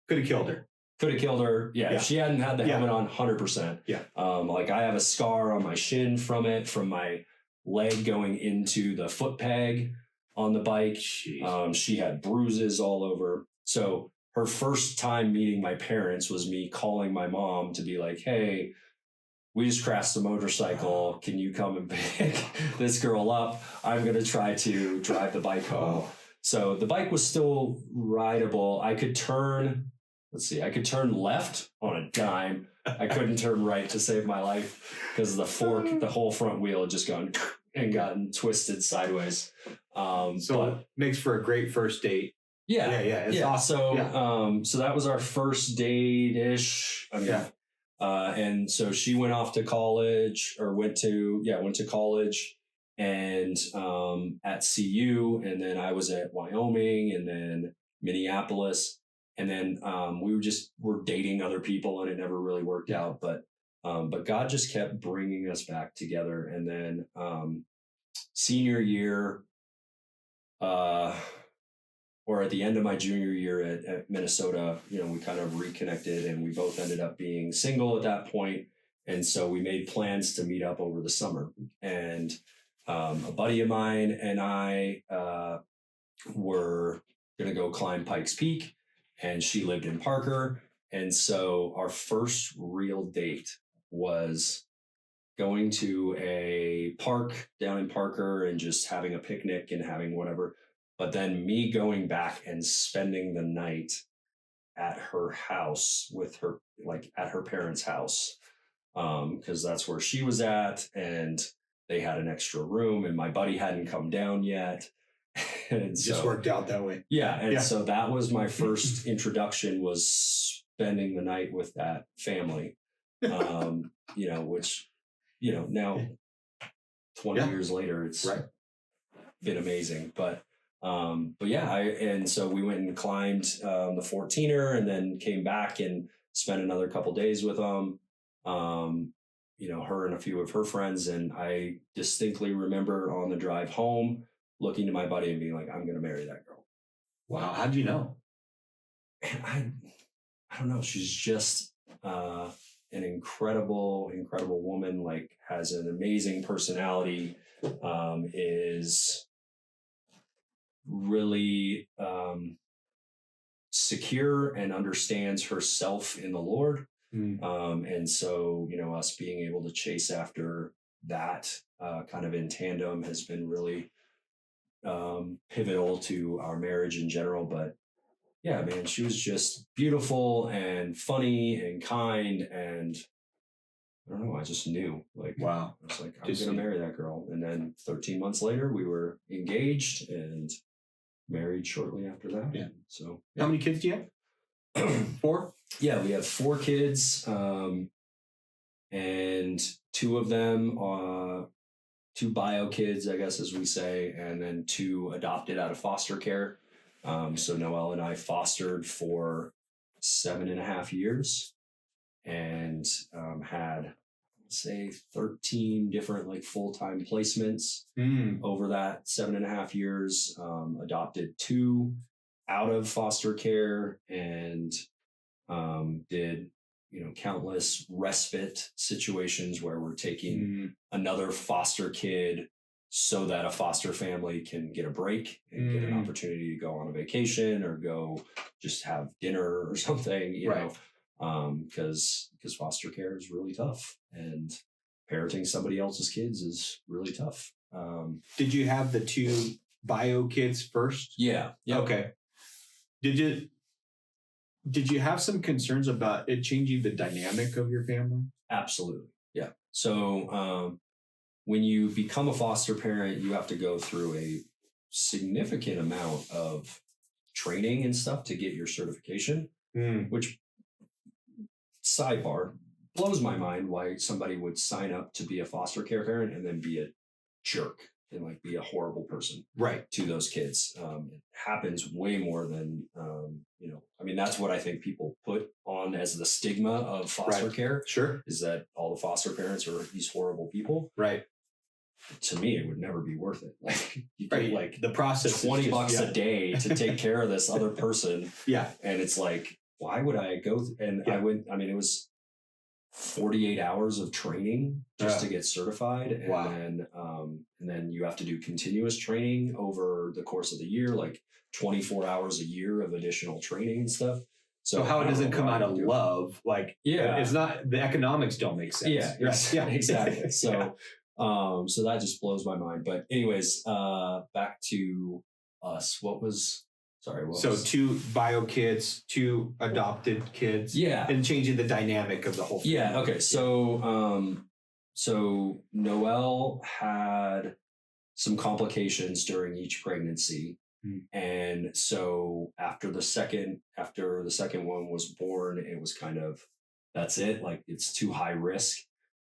could have killed her. Yeah. If she hadn't had the helmet on, 100%. Yeah. Like I have a scar on my shin from my leg going into the foot peg on the bike. She had bruises all over. So her first time meeting my parents was me calling my mom to be like, hey, we just crashed a motorcycle. Can you come and pick this girl up? I'm going to try to drive the bike home. So the bike was still rideable. I could turn left on a dime. I couldn't turn right to save my life because the whole front wheel had just gone and gotten twisted sideways. It makes for a great first date. Yeah. It's awesome. So that was our first date-ish. And so she went off to college, or went to college, and at CU, and then I was at Wyoming, and then Minneapolis, and then we're dating other people, and it never really worked out, but God just kept bringing us back together. And then senior year, or at the end of my junior year at Minnesota, we kind of reconnected, and we both ended up being single at that point. And so we made plans to meet up over the summer. And a buddy of mine and I were going to go climb Pikes Peak, and she lived in Parker. And so our first real date was going to a park down in Parker and just having a picnic and having whatever. But then me going back and spending the night at her house with her, like at her parents' house, because that's where she was at, and they had an extra room, and my buddy hadn't come down yet. And just worked out that way. Yeah. And so that was my first introduction, was spending the night with that family, which, now 20 years later, it's been amazing. But and so we went and climbed the 14er, and then came back and spent another couple days with them, her and a few of her friends. And I distinctly remember on the drive home looking to my buddy and being like, I'm going to marry that girl. Wow. How'd you know? I don't know. She's just an incredible woman, like has an amazing personality, is really secure and understands herself in the Lord. And so, us being able to chase after that kind of in tandem has been really pivotal to our marriage in general. But yeah, man, she was just beautiful and funny and kind, and I don't know, I just knew, like, Wow. I was like, I'm going to marry that girl. And then 13 months later, we were engaged and married shortly after that. Yeah. So, how many kids do you have? 4? Yeah, we have 4 kids, and 2 of them are 2 bio kids, I guess, as we say, and then 2 adopted out of foster care. So Noelle and I fostered for 7.5 years and had, say, 13 different like full-time placements over that 7.5 years. Adopted 2 out of foster care and did countless respite situations where we're taking another foster kid so that a foster family can get a break and get an opportunity to go on a vacation or go just have dinner or something, you know, because foster care is really tough and parenting somebody else's kids is really tough. Did you have the 2 bio kids first? Yeah. Okay. Did you have some concerns about it changing the dynamic of your family? Absolutely. Yeah. So when you become a foster parent, you have to go through a significant amount of training and stuff to get your certification, which, sidebar, blows my mind why somebody would sign up to be a foster care parent and then be a jerk and like be a horrible person to those kids. It happens way more than, I mean, that's what I think people put on as the stigma of foster care. Sure. Is that all the foster parents are these horrible people. Right. To me, it would never be worth it. Like you get like the process $20 a day to take care of this other person. Yeah. And it's like, why would I go? I went, I mean, it was 48 hours of training just to get certified. And then you have to do continuous training over the course of the year, like 24 hours a year of additional training and stuff. So how it doesn't come out of love, like, it's not, the economics don't make sense. Yeah, exactly. So, so that just blows my mind. But anyways, back to us. So 2 bio kids, 2 adopted kids. Yeah. And changing the dynamic of the whole thing. Yeah. Okay. So, so Noelle had some complications during each pregnancy. And so after the second one was born, it was kind of, that's it. Like it's too high risk.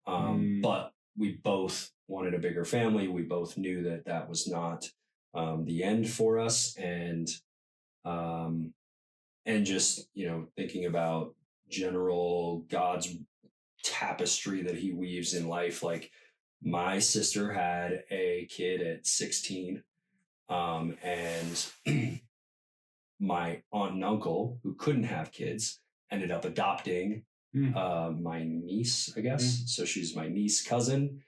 But we both wanted a bigger family. We both knew that was not the end for us. And just, thinking about general God's tapestry that he weaves in life. Like my sister had a kid at 16. And my aunt and uncle, who couldn't have kids, ended up adopting my niece, I guess. So she's my niece cousin.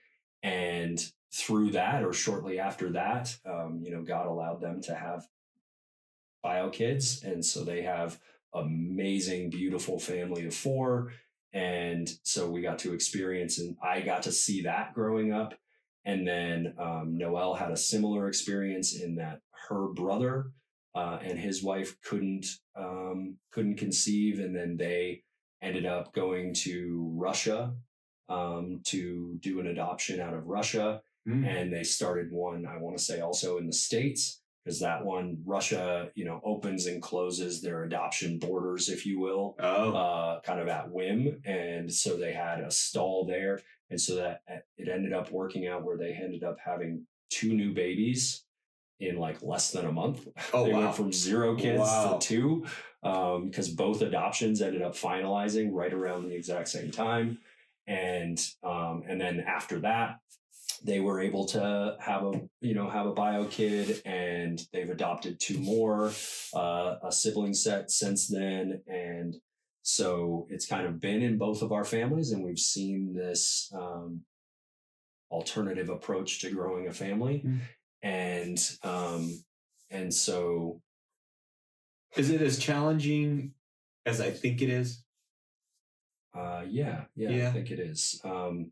And through that, or shortly after that, God allowed them to have bio kids. And so they have amazing, beautiful family of 4. And so we got to experience, and I got to see that growing up. And then Noelle had a similar experience in that her brother and his wife couldn't conceive, and then they ended up going to Russia to do an adoption out of Russia. And they started one, I want to say, also in the States, because that one, Russia, opens and closes their adoption borders, if you will, kind of at whim. And so they had a stall there. And so that it ended up working out where they ended up having 2 new babies in like less than a month. They went from 0 kids to 2, because both adoptions ended up finalizing right around the exact same time. And then after that, they were able to have a bio kid, and they've adopted 2 more, a sibling set since then. And so it's kind of been in both of our families, and we've seen this alternative approach to growing a family. And so, is it as challenging as I think it is? Yeah, I think it is.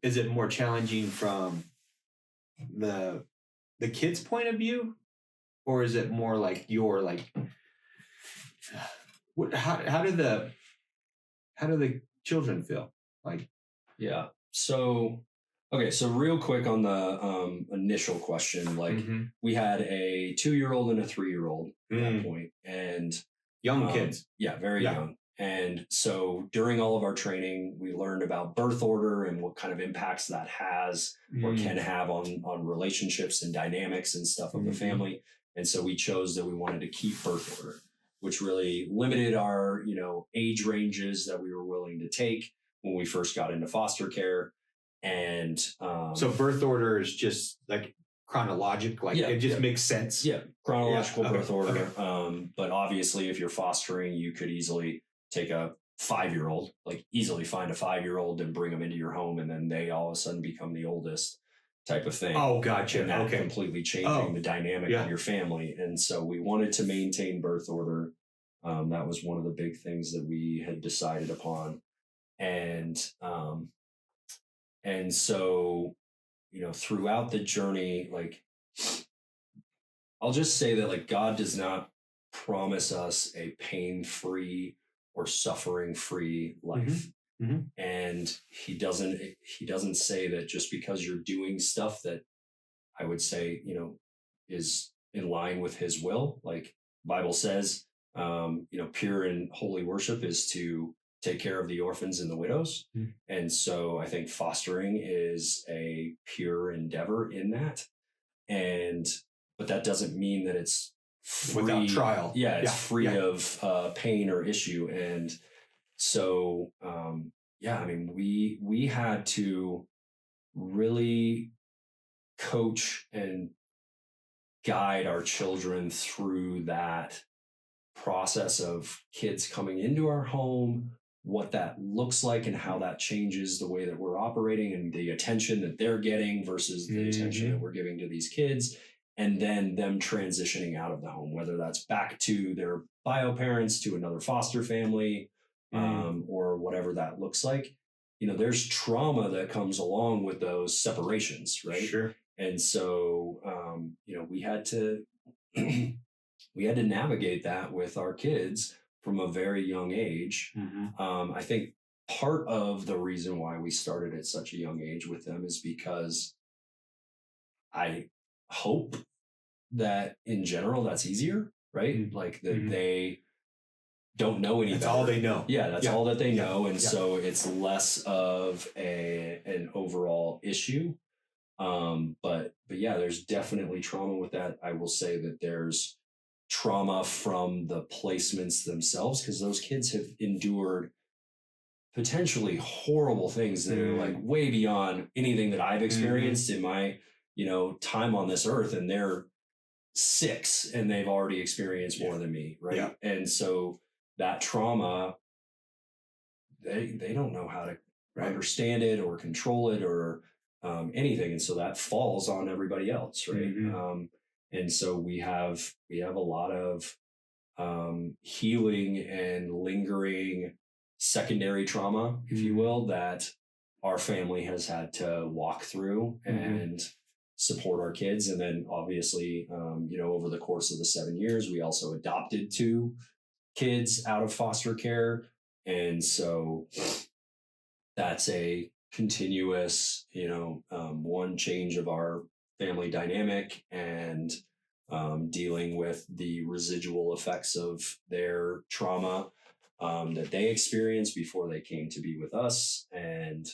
Is it more challenging from the kid's point of view, or is it more like your How do the children feel? Like, Yeah. So, okay. So real quick on the initial question, like we had a 2-year-old and a 3-year-old at that point, and young kids. Yeah, very Yeah. young. And so during all of our training, we learned about birth order and what kind of impacts that has or can have on relationships and dynamics and stuff of the family. And so we chose that we wanted to keep birth order, which really limited our, age ranges that we were willing to take when we first got into foster care. And so birth order is just like chronologic, like it just makes sense. Yeah, chronological birth order. Okay. But obviously, if you're fostering, you could easily take a 5-year-old, like easily find a 5-year-old and bring them into your home, and then they all of a sudden become the oldest type of thing. Oh, gotcha. And that completely changing the dynamic of your family. And so we wanted to maintain birth order. That was one of the big things that we had decided upon. And so, throughout the journey, like, I'll just say that, like, God does not promise us a pain-free or suffering-free life. And he doesn't say that just because you're doing stuff that I would say, is in line with his will. Like Bible says, pure and holy worship is to take care of the orphans and the widows. And so I think fostering is a pure endeavor in that. But that doesn't mean that it's free, without trial. Yeah, it's free of pain or issue. And so, we had to really coach and guide our children through that process of kids coming into our home, what that looks like and how that changes the way that we're operating and the attention that they're getting versus the attention that we're giving to these kids. And then them transitioning out of the home, whether that's back to their bio parents, to another foster family, or whatever that looks like. There's trauma that comes along with those separations, right? Sure. And so, we had to navigate that with our kids from a very young age. I think part of the reason why we started at such a young age with them is because I hope that in general that's easier, right? Like that they don't know any That's better. all they know. Yeah, that's all that they know. And so it's less of an overall issue. But yeah, there's definitely trauma with that. I will say that there's trauma from the placements themselves because those kids have endured potentially horrible things that are like way beyond anything that I've experienced in my, time on this earth. And they're 6 and they've already experienced more than me. Right. Yeah. And so that trauma, they don't know how to understand it or control it or anything. And so that falls on everybody else. Right. And so we have a lot of healing and lingering secondary trauma, if you will, that our family has had to walk through and support our kids. And then obviously, over the course of the 7 years, we also adopted 2 kids out of foster care. And so that's a continuous, one change of our family dynamic and dealing with the residual effects of their trauma that they experienced before they came to be with us. And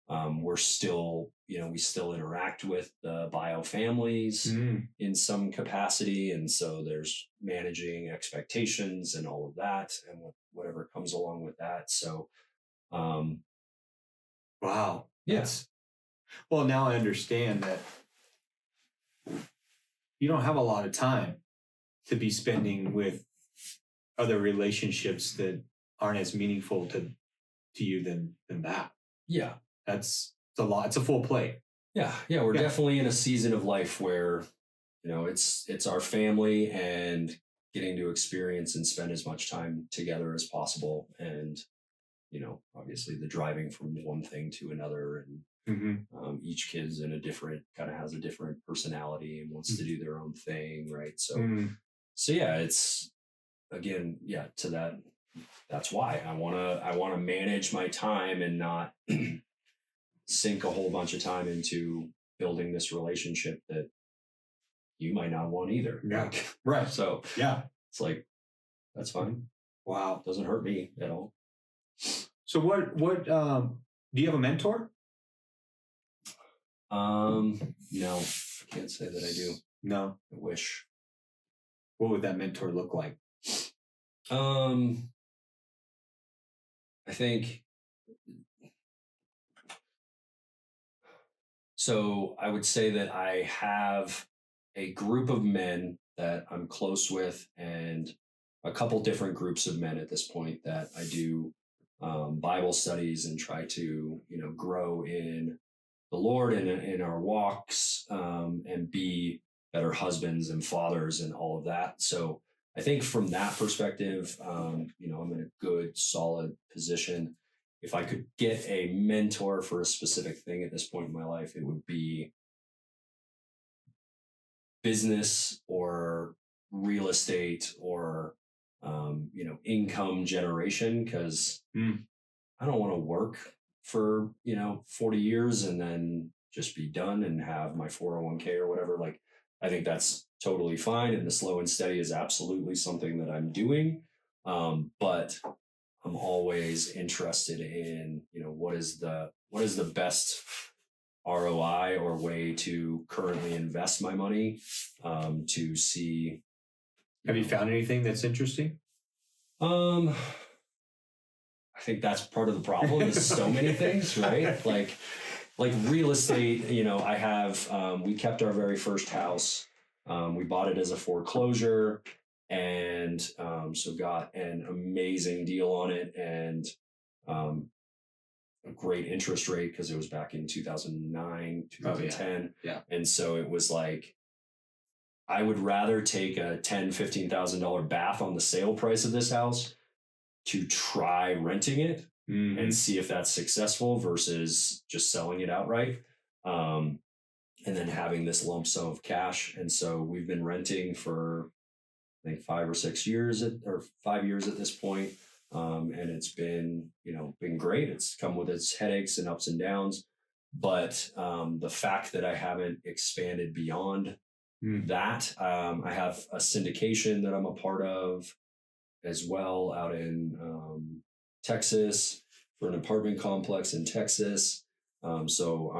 we're still, we still interact with the bio families in some capacity. And so there's managing expectations and all of that and whatever comes along with that. So, wow. Yes. Well, now I understand that you don't have a lot of time to be spending with other relationships that aren't as meaningful to you than that. Yeah. It's a lot. It's a full plate. Yeah. Yeah. We're definitely in a season of life where, it's our family and getting to experience and spend as much time together as possible. And, obviously the driving from one thing to another and each kid's in a different, kind of has a different personality and wants to do their own thing. Right. So, so yeah, it's again, to that that's why I want to manage my time and not sink a whole bunch of time into building this relationship that you might not want either. Yeah. Like, Right. so Yeah. it's like, that's fine. Wow. Doesn't hurt me at all. So what, do you have a mentor? No, I can't say that I do. No. I wish. What would that mentor look like? I think, so I would say that I have a group of men that I'm close with and a couple different groups of men at this point that I do Bible studies and try to, grow in the Lord and in our walks, and be better husbands and fathers and all of that. So I think from that perspective, I'm in a good, solid position. If I could get a mentor for a specific thing at this point in my life, it would be business or real estate or, income generation, because I don't want to work for, 40 years and then just be done and have my 401k or whatever. Like, I think that's totally fine. And the slow and steady is absolutely something that I'm doing. But I'm always interested in, what is the best ROI or way to currently invest my money, to see. Have you found anything that's interesting? I think that's part of the problem is so many things, right? Like real estate, I have, we kept our very first house. We bought it as a foreclosure and, so got an amazing deal on it and, a great interest rate because it was back in 2009, 2010. Yeah. And so it was like, I would rather take a $10,000, $15,000 bath on the sale price of this house to try renting it and see if that's successful versus just selling it outright. And then having this lump sum of cash. And so we've been renting for, I think 5 or 6 years or 5 years at this point. And it's been, been great. It's come with its headaches and ups and downs. But the fact that I haven't expanded beyond that, I have a syndication that I'm a part of as well out in Texas for an apartment complex in Texas. So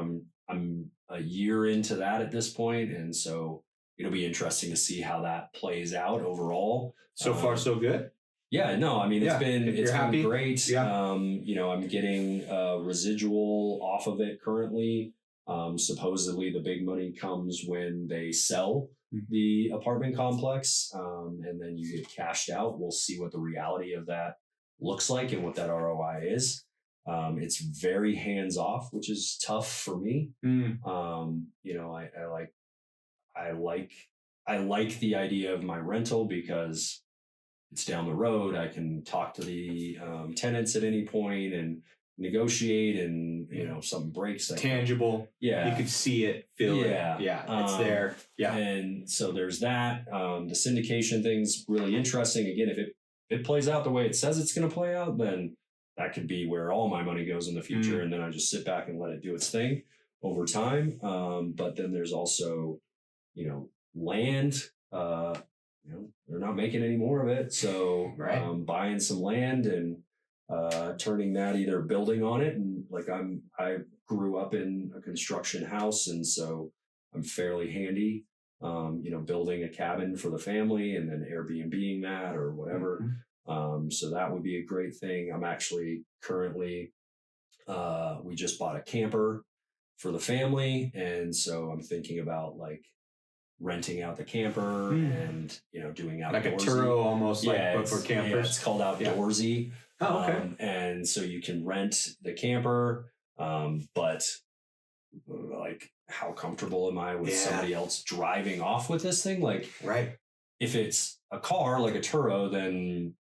I'm a year into that at this point, and so it'll be interesting to see how that plays out overall. So far, so good. Yeah, no, I mean, it's been great. Yeah. I'm getting residual off of it currently. Supposedly the big money comes when they sell the apartment complex, and then you get cashed out. We'll see what the reality of that looks like and what that ROI is. It's very hands off, which is tough for me. I like the idea of my rental because it's down the road. I can talk to the tenants at any point and negotiate, and something breaks. Tangible. Yeah, you could see it, feel it. Yeah, it's there. Yeah, and so there's that. The syndication thing's really interesting. Again, if it plays out the way it says it's going to play out, then that could be where all my money goes in the future, and then I just sit back and let it do its thing over time. But then there's also, land. They're not making any more of it, so buying some land and turning that, either building on it, and like I grew up in a construction house, and so I'm fairly handy. Building a cabin for the family and then Airbnb-ing that or whatever. So that would be a great thing. I'm actually currently, we just bought a camper for the family, and so I'm thinking about like renting out the camper and doing outdoorsy. Like a Turo almost, but for campers. Yeah, it's called outdoorsy. Oh, okay. And so you can rent the camper, but like, how comfortable am I with somebody else driving off with this thing? Like, if it's a car like a Turo, then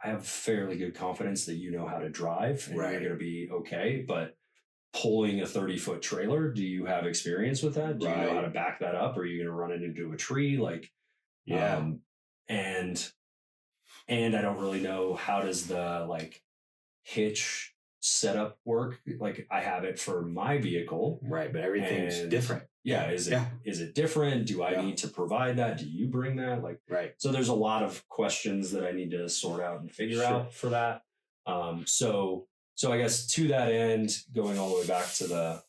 I have fairly good confidence that you know how to drive and you're going to be okay. But pulling a 30-foot trailer, do you have experience with that? Do you know how to back that up? Or are you going to run it into a tree? Like, and and I don't really know how does the like hitch setup work. Like I have it for my vehicle, right? But everything's different. Yeah, is it different? Do I need to provide that? Do you bring that? Like, right? So there's a lot of questions that I need to sort out and figure out for that. So I guess to that end, going all the way back to the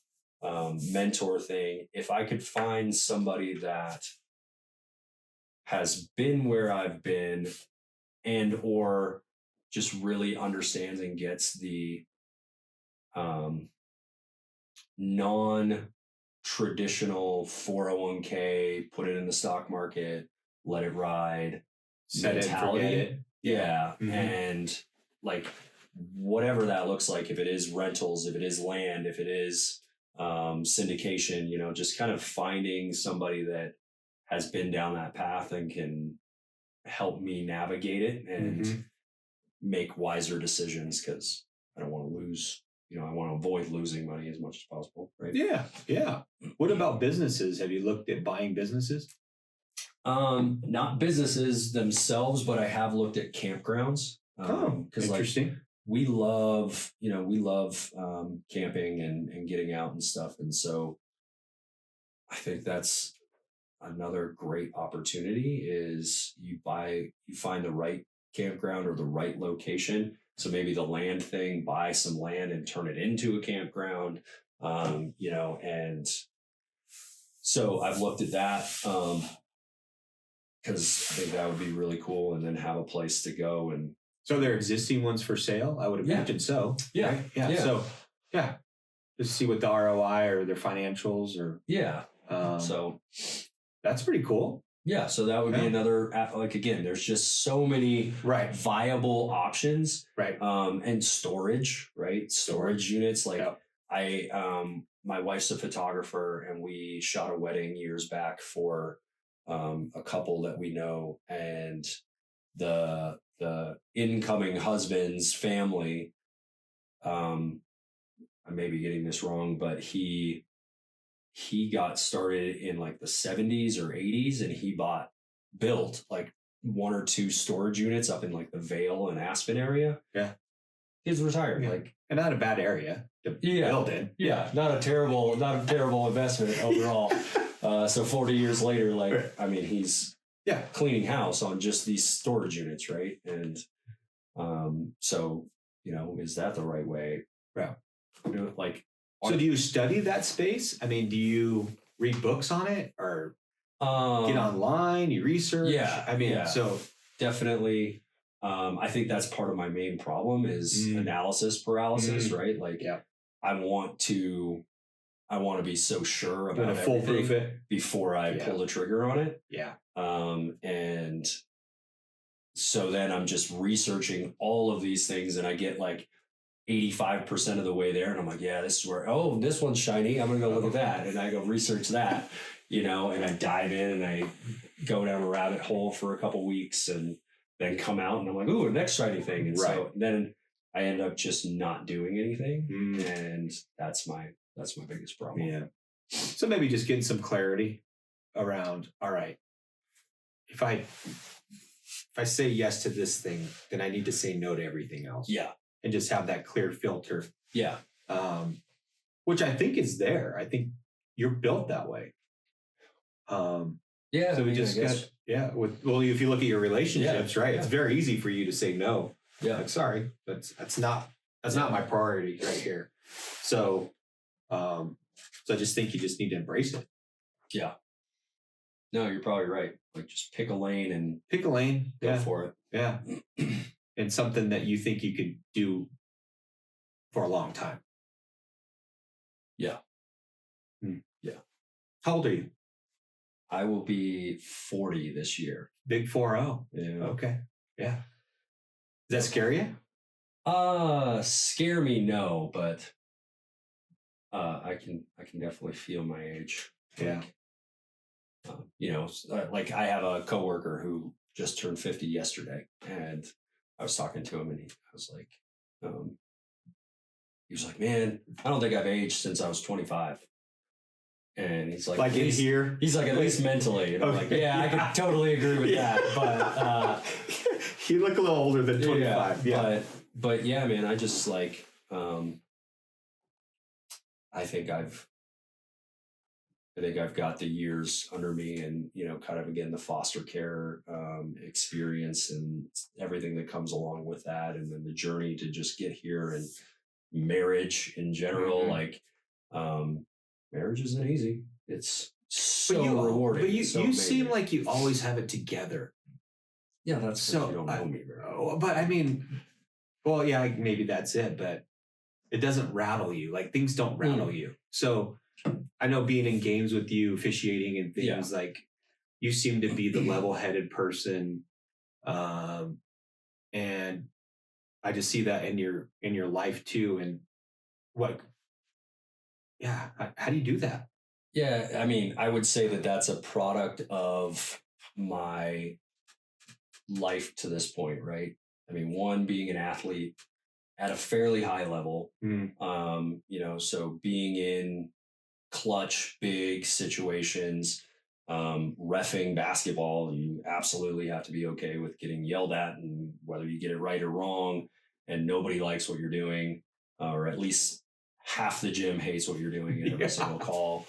mentor thing, if I could find somebody that has been where I've been and or just really understands and gets the non-traditional 401k, put it in the stock market, let it ride set mentality. It, forget it. Yeah. Mm-hmm. And like whatever that looks like, if it is rentals, if it is land, if it is syndication, you know, just kind of finding somebody that has been down that path and can help me navigate it and make wiser decisions, because I don't want to lose, you know, I want to avoid losing money as much as possible. Right. Yeah. Yeah. What about businesses? Have you looked at buying businesses? Not businesses themselves, but I have looked at campgrounds. Interesting. Like, we love camping and getting out and stuff. And so I think that's another great opportunity is you find the right campground or the right location. So maybe the land thing, buy some land and turn it into a campground, you know, and so I've looked at that because I think that would be really cool, and then have a place to go. And so there are existing ones for sale? I would imagine so. Yeah. Right? Yeah. So, yeah. Just see what the ROI or their financials or. Yeah. So that's pretty cool. Yeah. So that would be another, like, again, there's just so many viable options. Right. And storage, right? Storage units. Like my wife's a photographer, and we shot a wedding years back for a couple that we know, and the incoming husband's family, I may be getting this wrong, but he got started in like the 70s or 80s, and he built like 1 or 2 storage units up in like the Vale and Aspen area. Yeah. He's retired. Yeah. Like, and not a bad area to build in. Yeah. Not a terrible investment overall. So 40 years later, like, I mean, he's cleaning house on just these storage units. Right. And, so, you know, is that the right way? Yeah. Like, so do you study that space? I mean, do you read books on it or get online, you research? Yeah. I mean, so definitely, I think that's part of my main problem is analysis paralysis, right? Like I want to be so sure about everything before I pull the trigger on it. Yeah. And so then I'm just researching all of these things, and I get like 85% of the way there, and I'm like, yeah, this is where, this one's shiny. I'm going to go look at that. And I go research that, you know, and I dive in and I go down a rabbit hole for a couple weeks and then come out and I'm like, ooh, next shiny thing. And so then I end up just not doing anything. And that's my biggest problem. Yeah. So maybe just getting some clarity around, all right, if I say yes to this thing, then I need to say no to everything else. Yeah. And just have that clear filter. Yeah. Which I think is there. I think you're built that way. Yeah. So we just got, if you look at your relationships, right? It's very easy for you to say no. Yeah. Like, sorry, that's not my priority right here. So, so I just think you just need to embrace it. Yeah. No, you're probably right. Like, just pick a lane and go for it. Yeah. And something that you think you could do for a long time. Yeah. Yeah. How old are you? I will be 40 this year. Big 4-0. Yeah. Okay. Yeah. Does that scare you? Scare me, no, but I can definitely feel my age. Yeah. You know, like I have a coworker who just turned 50 yesterday, and I was talking to him, and he was like, man, I don't think I've aged since I was 25. And he's like in here? He's like, at least mentally. And I'm like, I could totally agree with that. But You look a little older than 25. Yeah. But yeah, man, I just like, I think I've got the years under me and, kind of again, the foster care experience and everything that comes along with that. And then the journey to just get here and marriage in general, like marriage isn't easy. It's so rewarding. But you seem like you always have it together. Yeah, that's so you don't know me very well. But I mean, well, yeah, maybe that's it, but it doesn't rattle you. Like things don't rattle you. So I know being in games with you, officiating and things like you seem to be the level-headed person. And I just see that in your life too. And how do you do that? Yeah, I mean, I would say that that's a product of my life to this point, right? I mean, one, being an athlete at a fairly high level, so being in clutch, big situations, reffing basketball, you absolutely have to be okay with getting yelled at and whether you get it right or wrong, and nobody likes what you're doing, or at least half the gym hates what you're doing in every single call,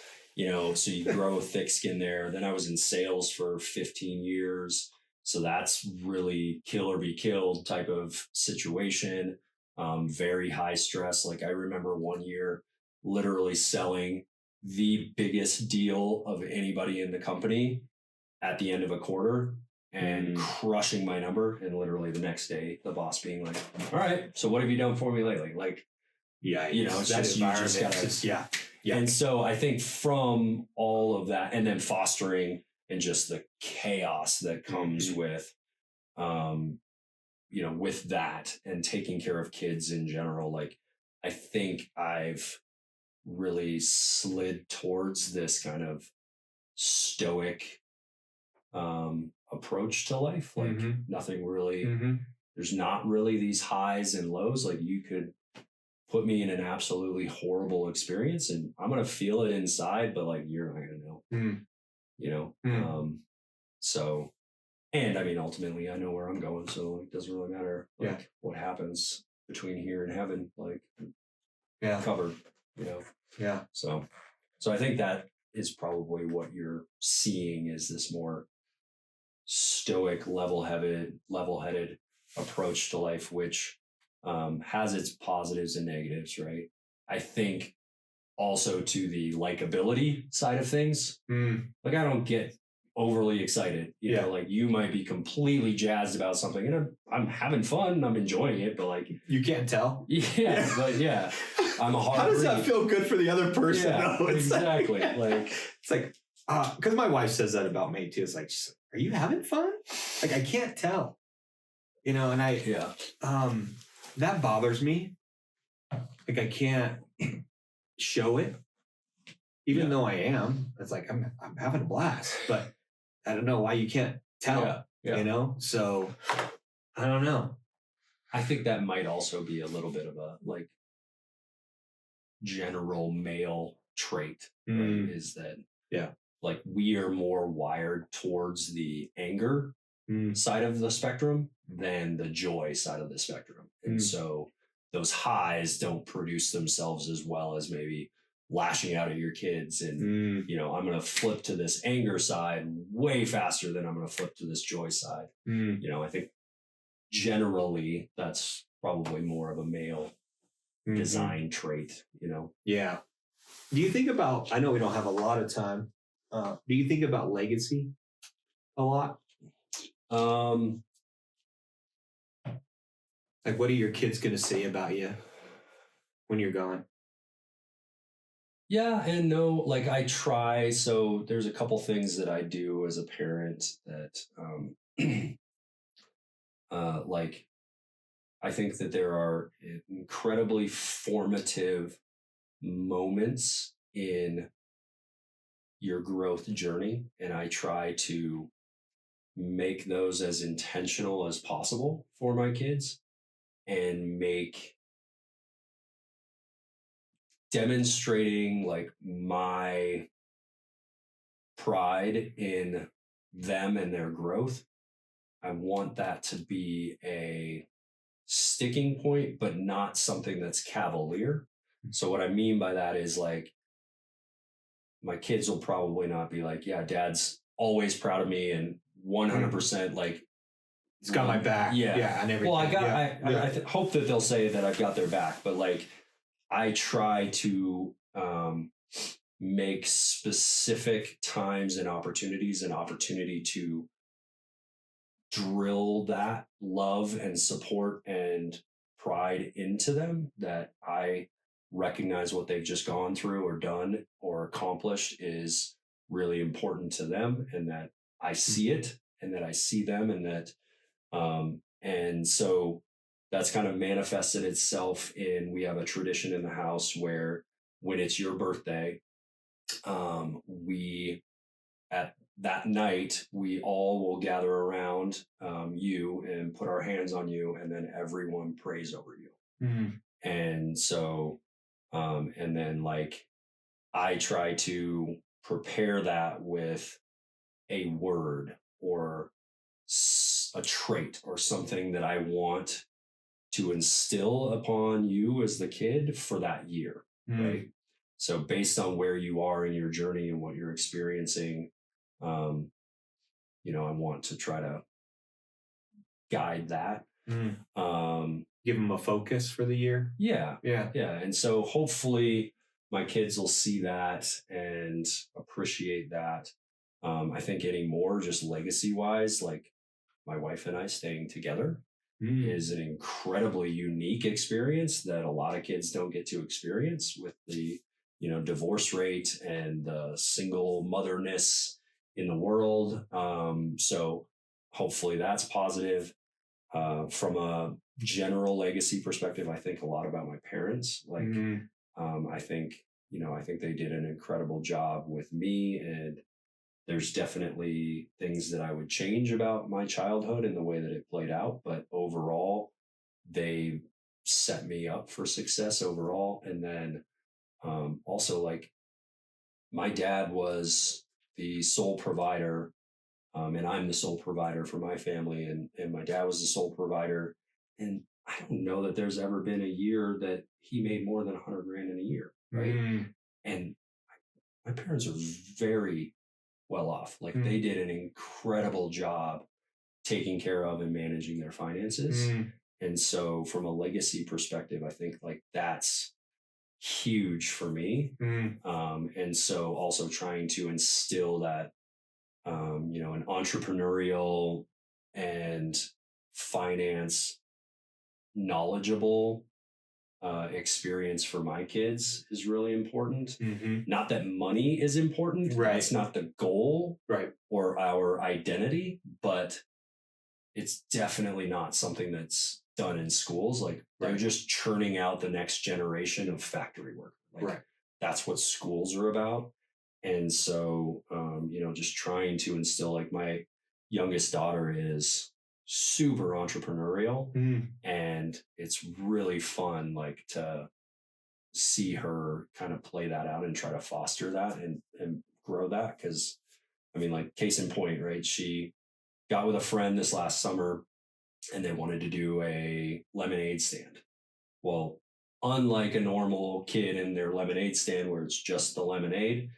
so you grow a thick skin there. Then I was in sales for 15 years. So that's really kill or be killed type of situation. Very high stress. Like I remember one year literally selling the biggest deal of anybody in the company at the end of a quarter and crushing my number. And literally the next day, the boss being like, all right, so what have you done for me lately? Like, it's just, you just gotta, yeah. And so I think from all of that and then fostering and just the chaos that comes with, with that and taking care of kids in general, like I think I've really slid towards this kind of stoic approach to life. Like nothing really, there's not really these highs and lows. Like you could put me in an absolutely horrible experience and I'm going to feel it inside, but like, you're not going to know, so, and I mean, ultimately I know where I'm going. So it doesn't really matter what happens between here and heaven, like covered, Yeah. So I think that is probably what you're seeing is this more stoic, level-headed approach to life, which has its positives and negatives, right? I think also to the likability side of things, like I don't get overly excited, you know, like you might be completely jazzed about something and I'm having fun, I'm enjoying it, but like you can't tell. But I'm a hard How does that feel good for the other person? Yeah, exactly. It's like, because my wife says that about me too. It's like, are you having fun? Like, I can't tell, and that bothers me. Like, I can't show it, even though I am. It's like, I'm having a blast, but I don't know why you can't tell, So I don't know. I think that might also be a little bit of a general male trait, right? Is that like we are more wired towards the anger side of the spectrum than the joy side of the spectrum, and so those highs don't produce themselves as well as maybe lashing out at your kids and I'm going to flip to this anger side way faster than I'm going to flip to this joy side. I think generally that's probably more of a male design trait, Yeah. Do you think about, I know we don't have a lot of time. Do you think about legacy a lot? Like, what are your kids going to say about you when you're gone? Yeah and no. Like I try. So there's a couple things that I do as a parent that, like, I think that there are incredibly formative moments in your growth journey. And I try to make those as intentional as possible for my kids and make demonstrating like my pride in them and their growth I want that to be a sticking point, but not something that's cavalier. So what I mean by that is like, my kids will probably not be like, yeah, dad's always proud of me and 100% like, it's got my back. Yeah. And everything. Well, I hope that they'll say that I've got their back, but like, I try to make specific times and opportunities an opportunity to drill that love and support and pride into them, that I recognize what they've just gone through or done or accomplished is really important to them, and that I see it and that I see them, and that and so that's kind of manifested itself in, we have a tradition in the house where when it's your birthday, we at that night we all will gather around you and put our hands on you, and then everyone prays over you. And so and then like, I try to prepare that with a word or a trait or something that I want to instill upon you as the kid for that year, right? So based on where you are in your journey and what you're experiencing, I want to try to guide that. Give them a focus for the year. Yeah. And so hopefully my kids will see that and appreciate that. I think anymore, just legacy wise, like my wife and I staying together is an incredibly unique experience that a lot of kids don't get to experience, with the, divorce rate and the single motherness in the world. So hopefully that's positive. From a general legacy perspective, I think a lot about my parents. Like, I think they did an incredible job with me, and there's definitely things that I would change about my childhood and the way that it played out. But overall, they set me up for success overall. And then also, like, my dad was the sole provider, and I'm the sole provider for my family. And my dad was the sole provider. And I don't know that there's ever been a year that he made more than $100,000 in a year. Right. And my parents are very well off. Like, they did an incredible job taking care of and managing their finances. And so from a legacy perspective, I think like that's huge for me. And so also trying to instill that, an entrepreneurial and finance knowledgeable experience for my kids is really important. Not that money is important. Right. That's not the goal. Right. Or our identity, but it's definitely not something that's done in schools. Like, they're just churning out the next generation of factory work. Like, that's what schools are about. And so, just trying to instill, like, my youngest daughter is super entrepreneurial, and it's really fun, like, to see her kind of play that out and try to foster that and grow that. Cause I mean, like, case in point, right? She got with a friend this last summer and they wanted to do a lemonade stand. Well, unlike a normal kid in their lemonade stand where it's just the lemonade,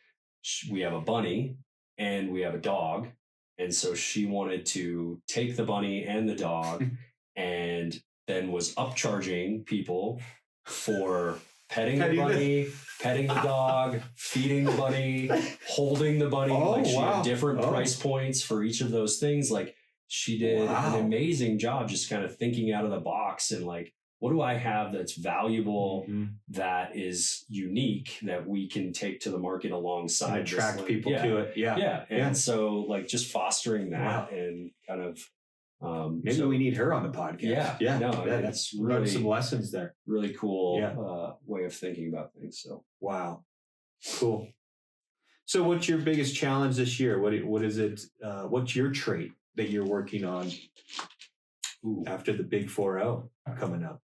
we have a bunny and we have a dog. And so she wanted to take the bunny and the dog and then was upcharging people for petting the bunny, petting the dog, feeding the bunny, holding the bunny. Like, she had different price points for each of those things. Like, she did an amazing job just kind of thinking out of the box and like, what do I have that's valuable, that is unique, that we can take to the market alongside, and attract people to it. And so, like, just fostering that and kind of maybe we need her on the podcast. That's really some lessons there. Really cool way of thinking about things. So wow, cool. So what's your biggest challenge this year? What is it? What's your trait that you're working on after the big 4-0 coming up?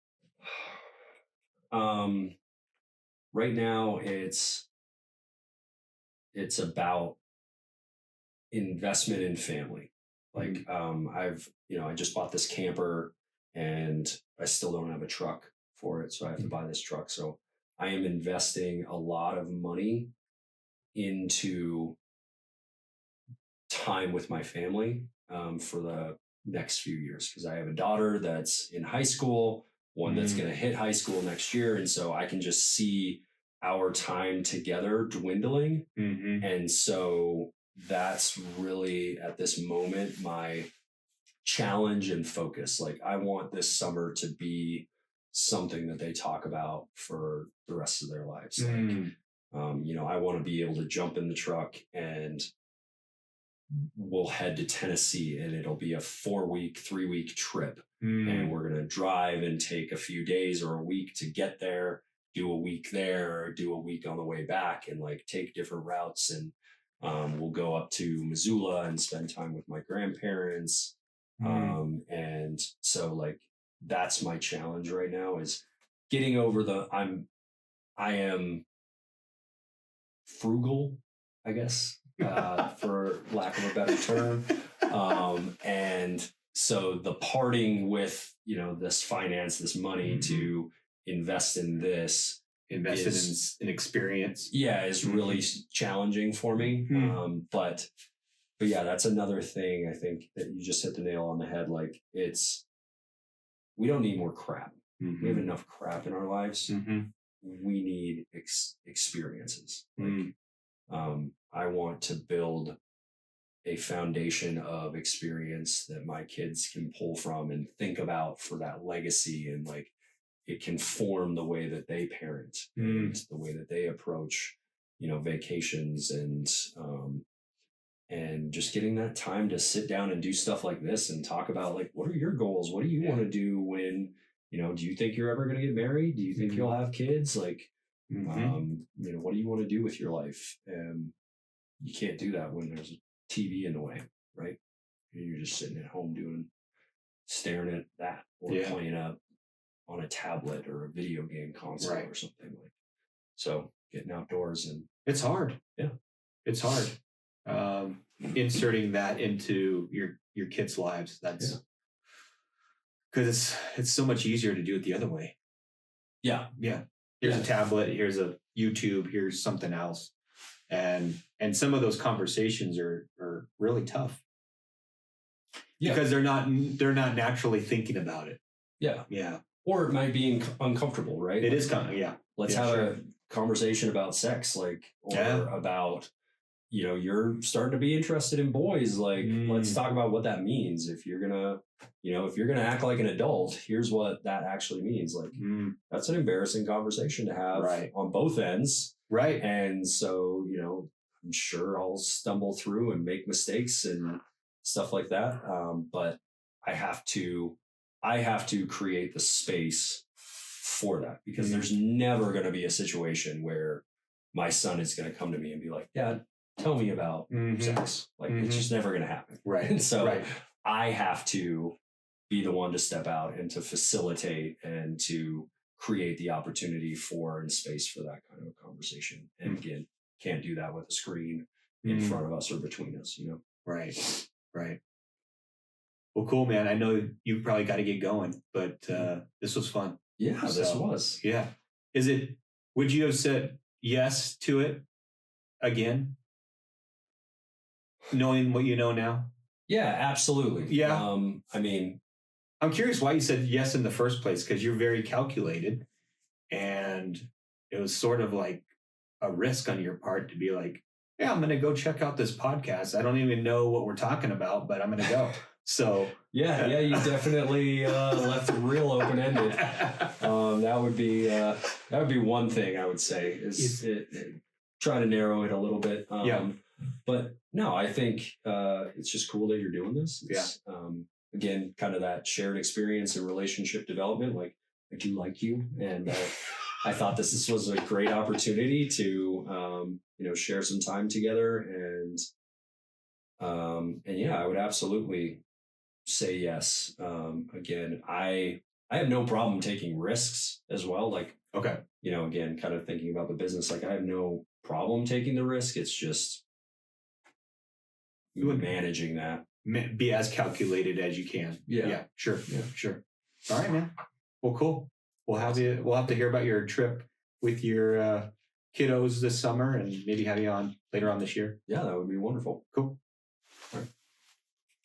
Right now it's about investment in family. Like, I just bought this camper and I still don't have a truck for it. So I have to buy this truck. So I am investing a lot of money into time with my family for the next few years, because I have a daughter that's in high school, one that's going to hit high school next year. And so I can just see our time together dwindling. And so that's really at this moment my challenge and focus. Like, I want this summer to be something that they talk about for the rest of their lives. Like, I want to be able to jump in the truck and we'll head to Tennessee, and it'll be a 3-week trip. And we're going to drive and take a few days or a week to get there, do a week there, or do a week on the way back, and like take different routes. And we'll go up to Missoula and spend time with my grandparents. And so like, that's my challenge right now, is getting over I am frugal, I guess, for lack of a better term. And so the parting with, this finance, this money to invest in this, invested in experience. Yeah, is really challenging for me. But yeah, that's another thing. I think that you just hit the nail on the head. Like, we don't need more crap. We have enough crap in our lives. We need experiences. Like, I want to build a foundation of experience that my kids can pull from and think about for that legacy. And like, it can form the way that they parent and the way that they approach, vacations and just getting that time to sit down and do stuff like this and talk about, like, what are your goals? What do you want to do when, do you think you're ever going to get married? Do you think you'll have kids? Like, what do you want to do with your life? And you can't do that when there's a TV in the way, right? You're just sitting at home staring at that, or playing on a tablet or a video game console or something like. So getting outdoors, and it's hard. Yeah, it's hard. Inserting that into your kids' lives. That's because it's so much easier to do it the other way. Yeah. Here's a tablet. Here's a YouTube. Here's something else. And some of those conversations are really tough. Because they're not naturally thinking about it. Yeah. Or it might be uncomfortable, right? It is Let's have a conversation about sex, like, or about, you're starting to be interested in boys. Like, let's talk about what that means. If you're gonna act like an adult, here's what that actually means. Like, that's an embarrassing conversation to have on both ends. Right. And so, I'm sure I'll stumble through and make mistakes and stuff like that. But I have to create the space for that, because there's never going to be a situation where my son is going to come to me and be like, Dad, tell me about sex. Like, it's just never going to happen. Right. And so I have to be the one to step out and to facilitate and to create the opportunity for and space for that kind of conversation. And again, can't do that with a screen in front of us or between us, Right. Well, cool, man. I know you probably got to get going, but this was fun. Yeah, this was. Yeah. Would you have said yes to it again, knowing what you know now? Yeah, absolutely. Yeah. I'm curious why you said yes in the first place, because you're very calculated, and it was sort of like a risk on your part to be like, yeah, I'm going to go check out this podcast. I don't even know what we're talking about, but I'm going to go. So yeah, you definitely left it real open-ended. That would be one thing I would say is try to narrow it a little bit. But no, I think it's just cool that you're doing this. Again, kind of that shared experience and relationship development. Like, I do like you, and I thought this was a great opportunity to share some time together, and I would absolutely say yes. Again, I have no problem taking risks as well. Like, again, kind of thinking about the business, like, I have no problem taking the risk. It's just managing that. be as calculated as you can. Yeah. Sure. All right, man. Well, cool. We'll have to hear about your trip with your kiddos this summer, and maybe have you on later on this year. Yeah, that would be wonderful. Cool.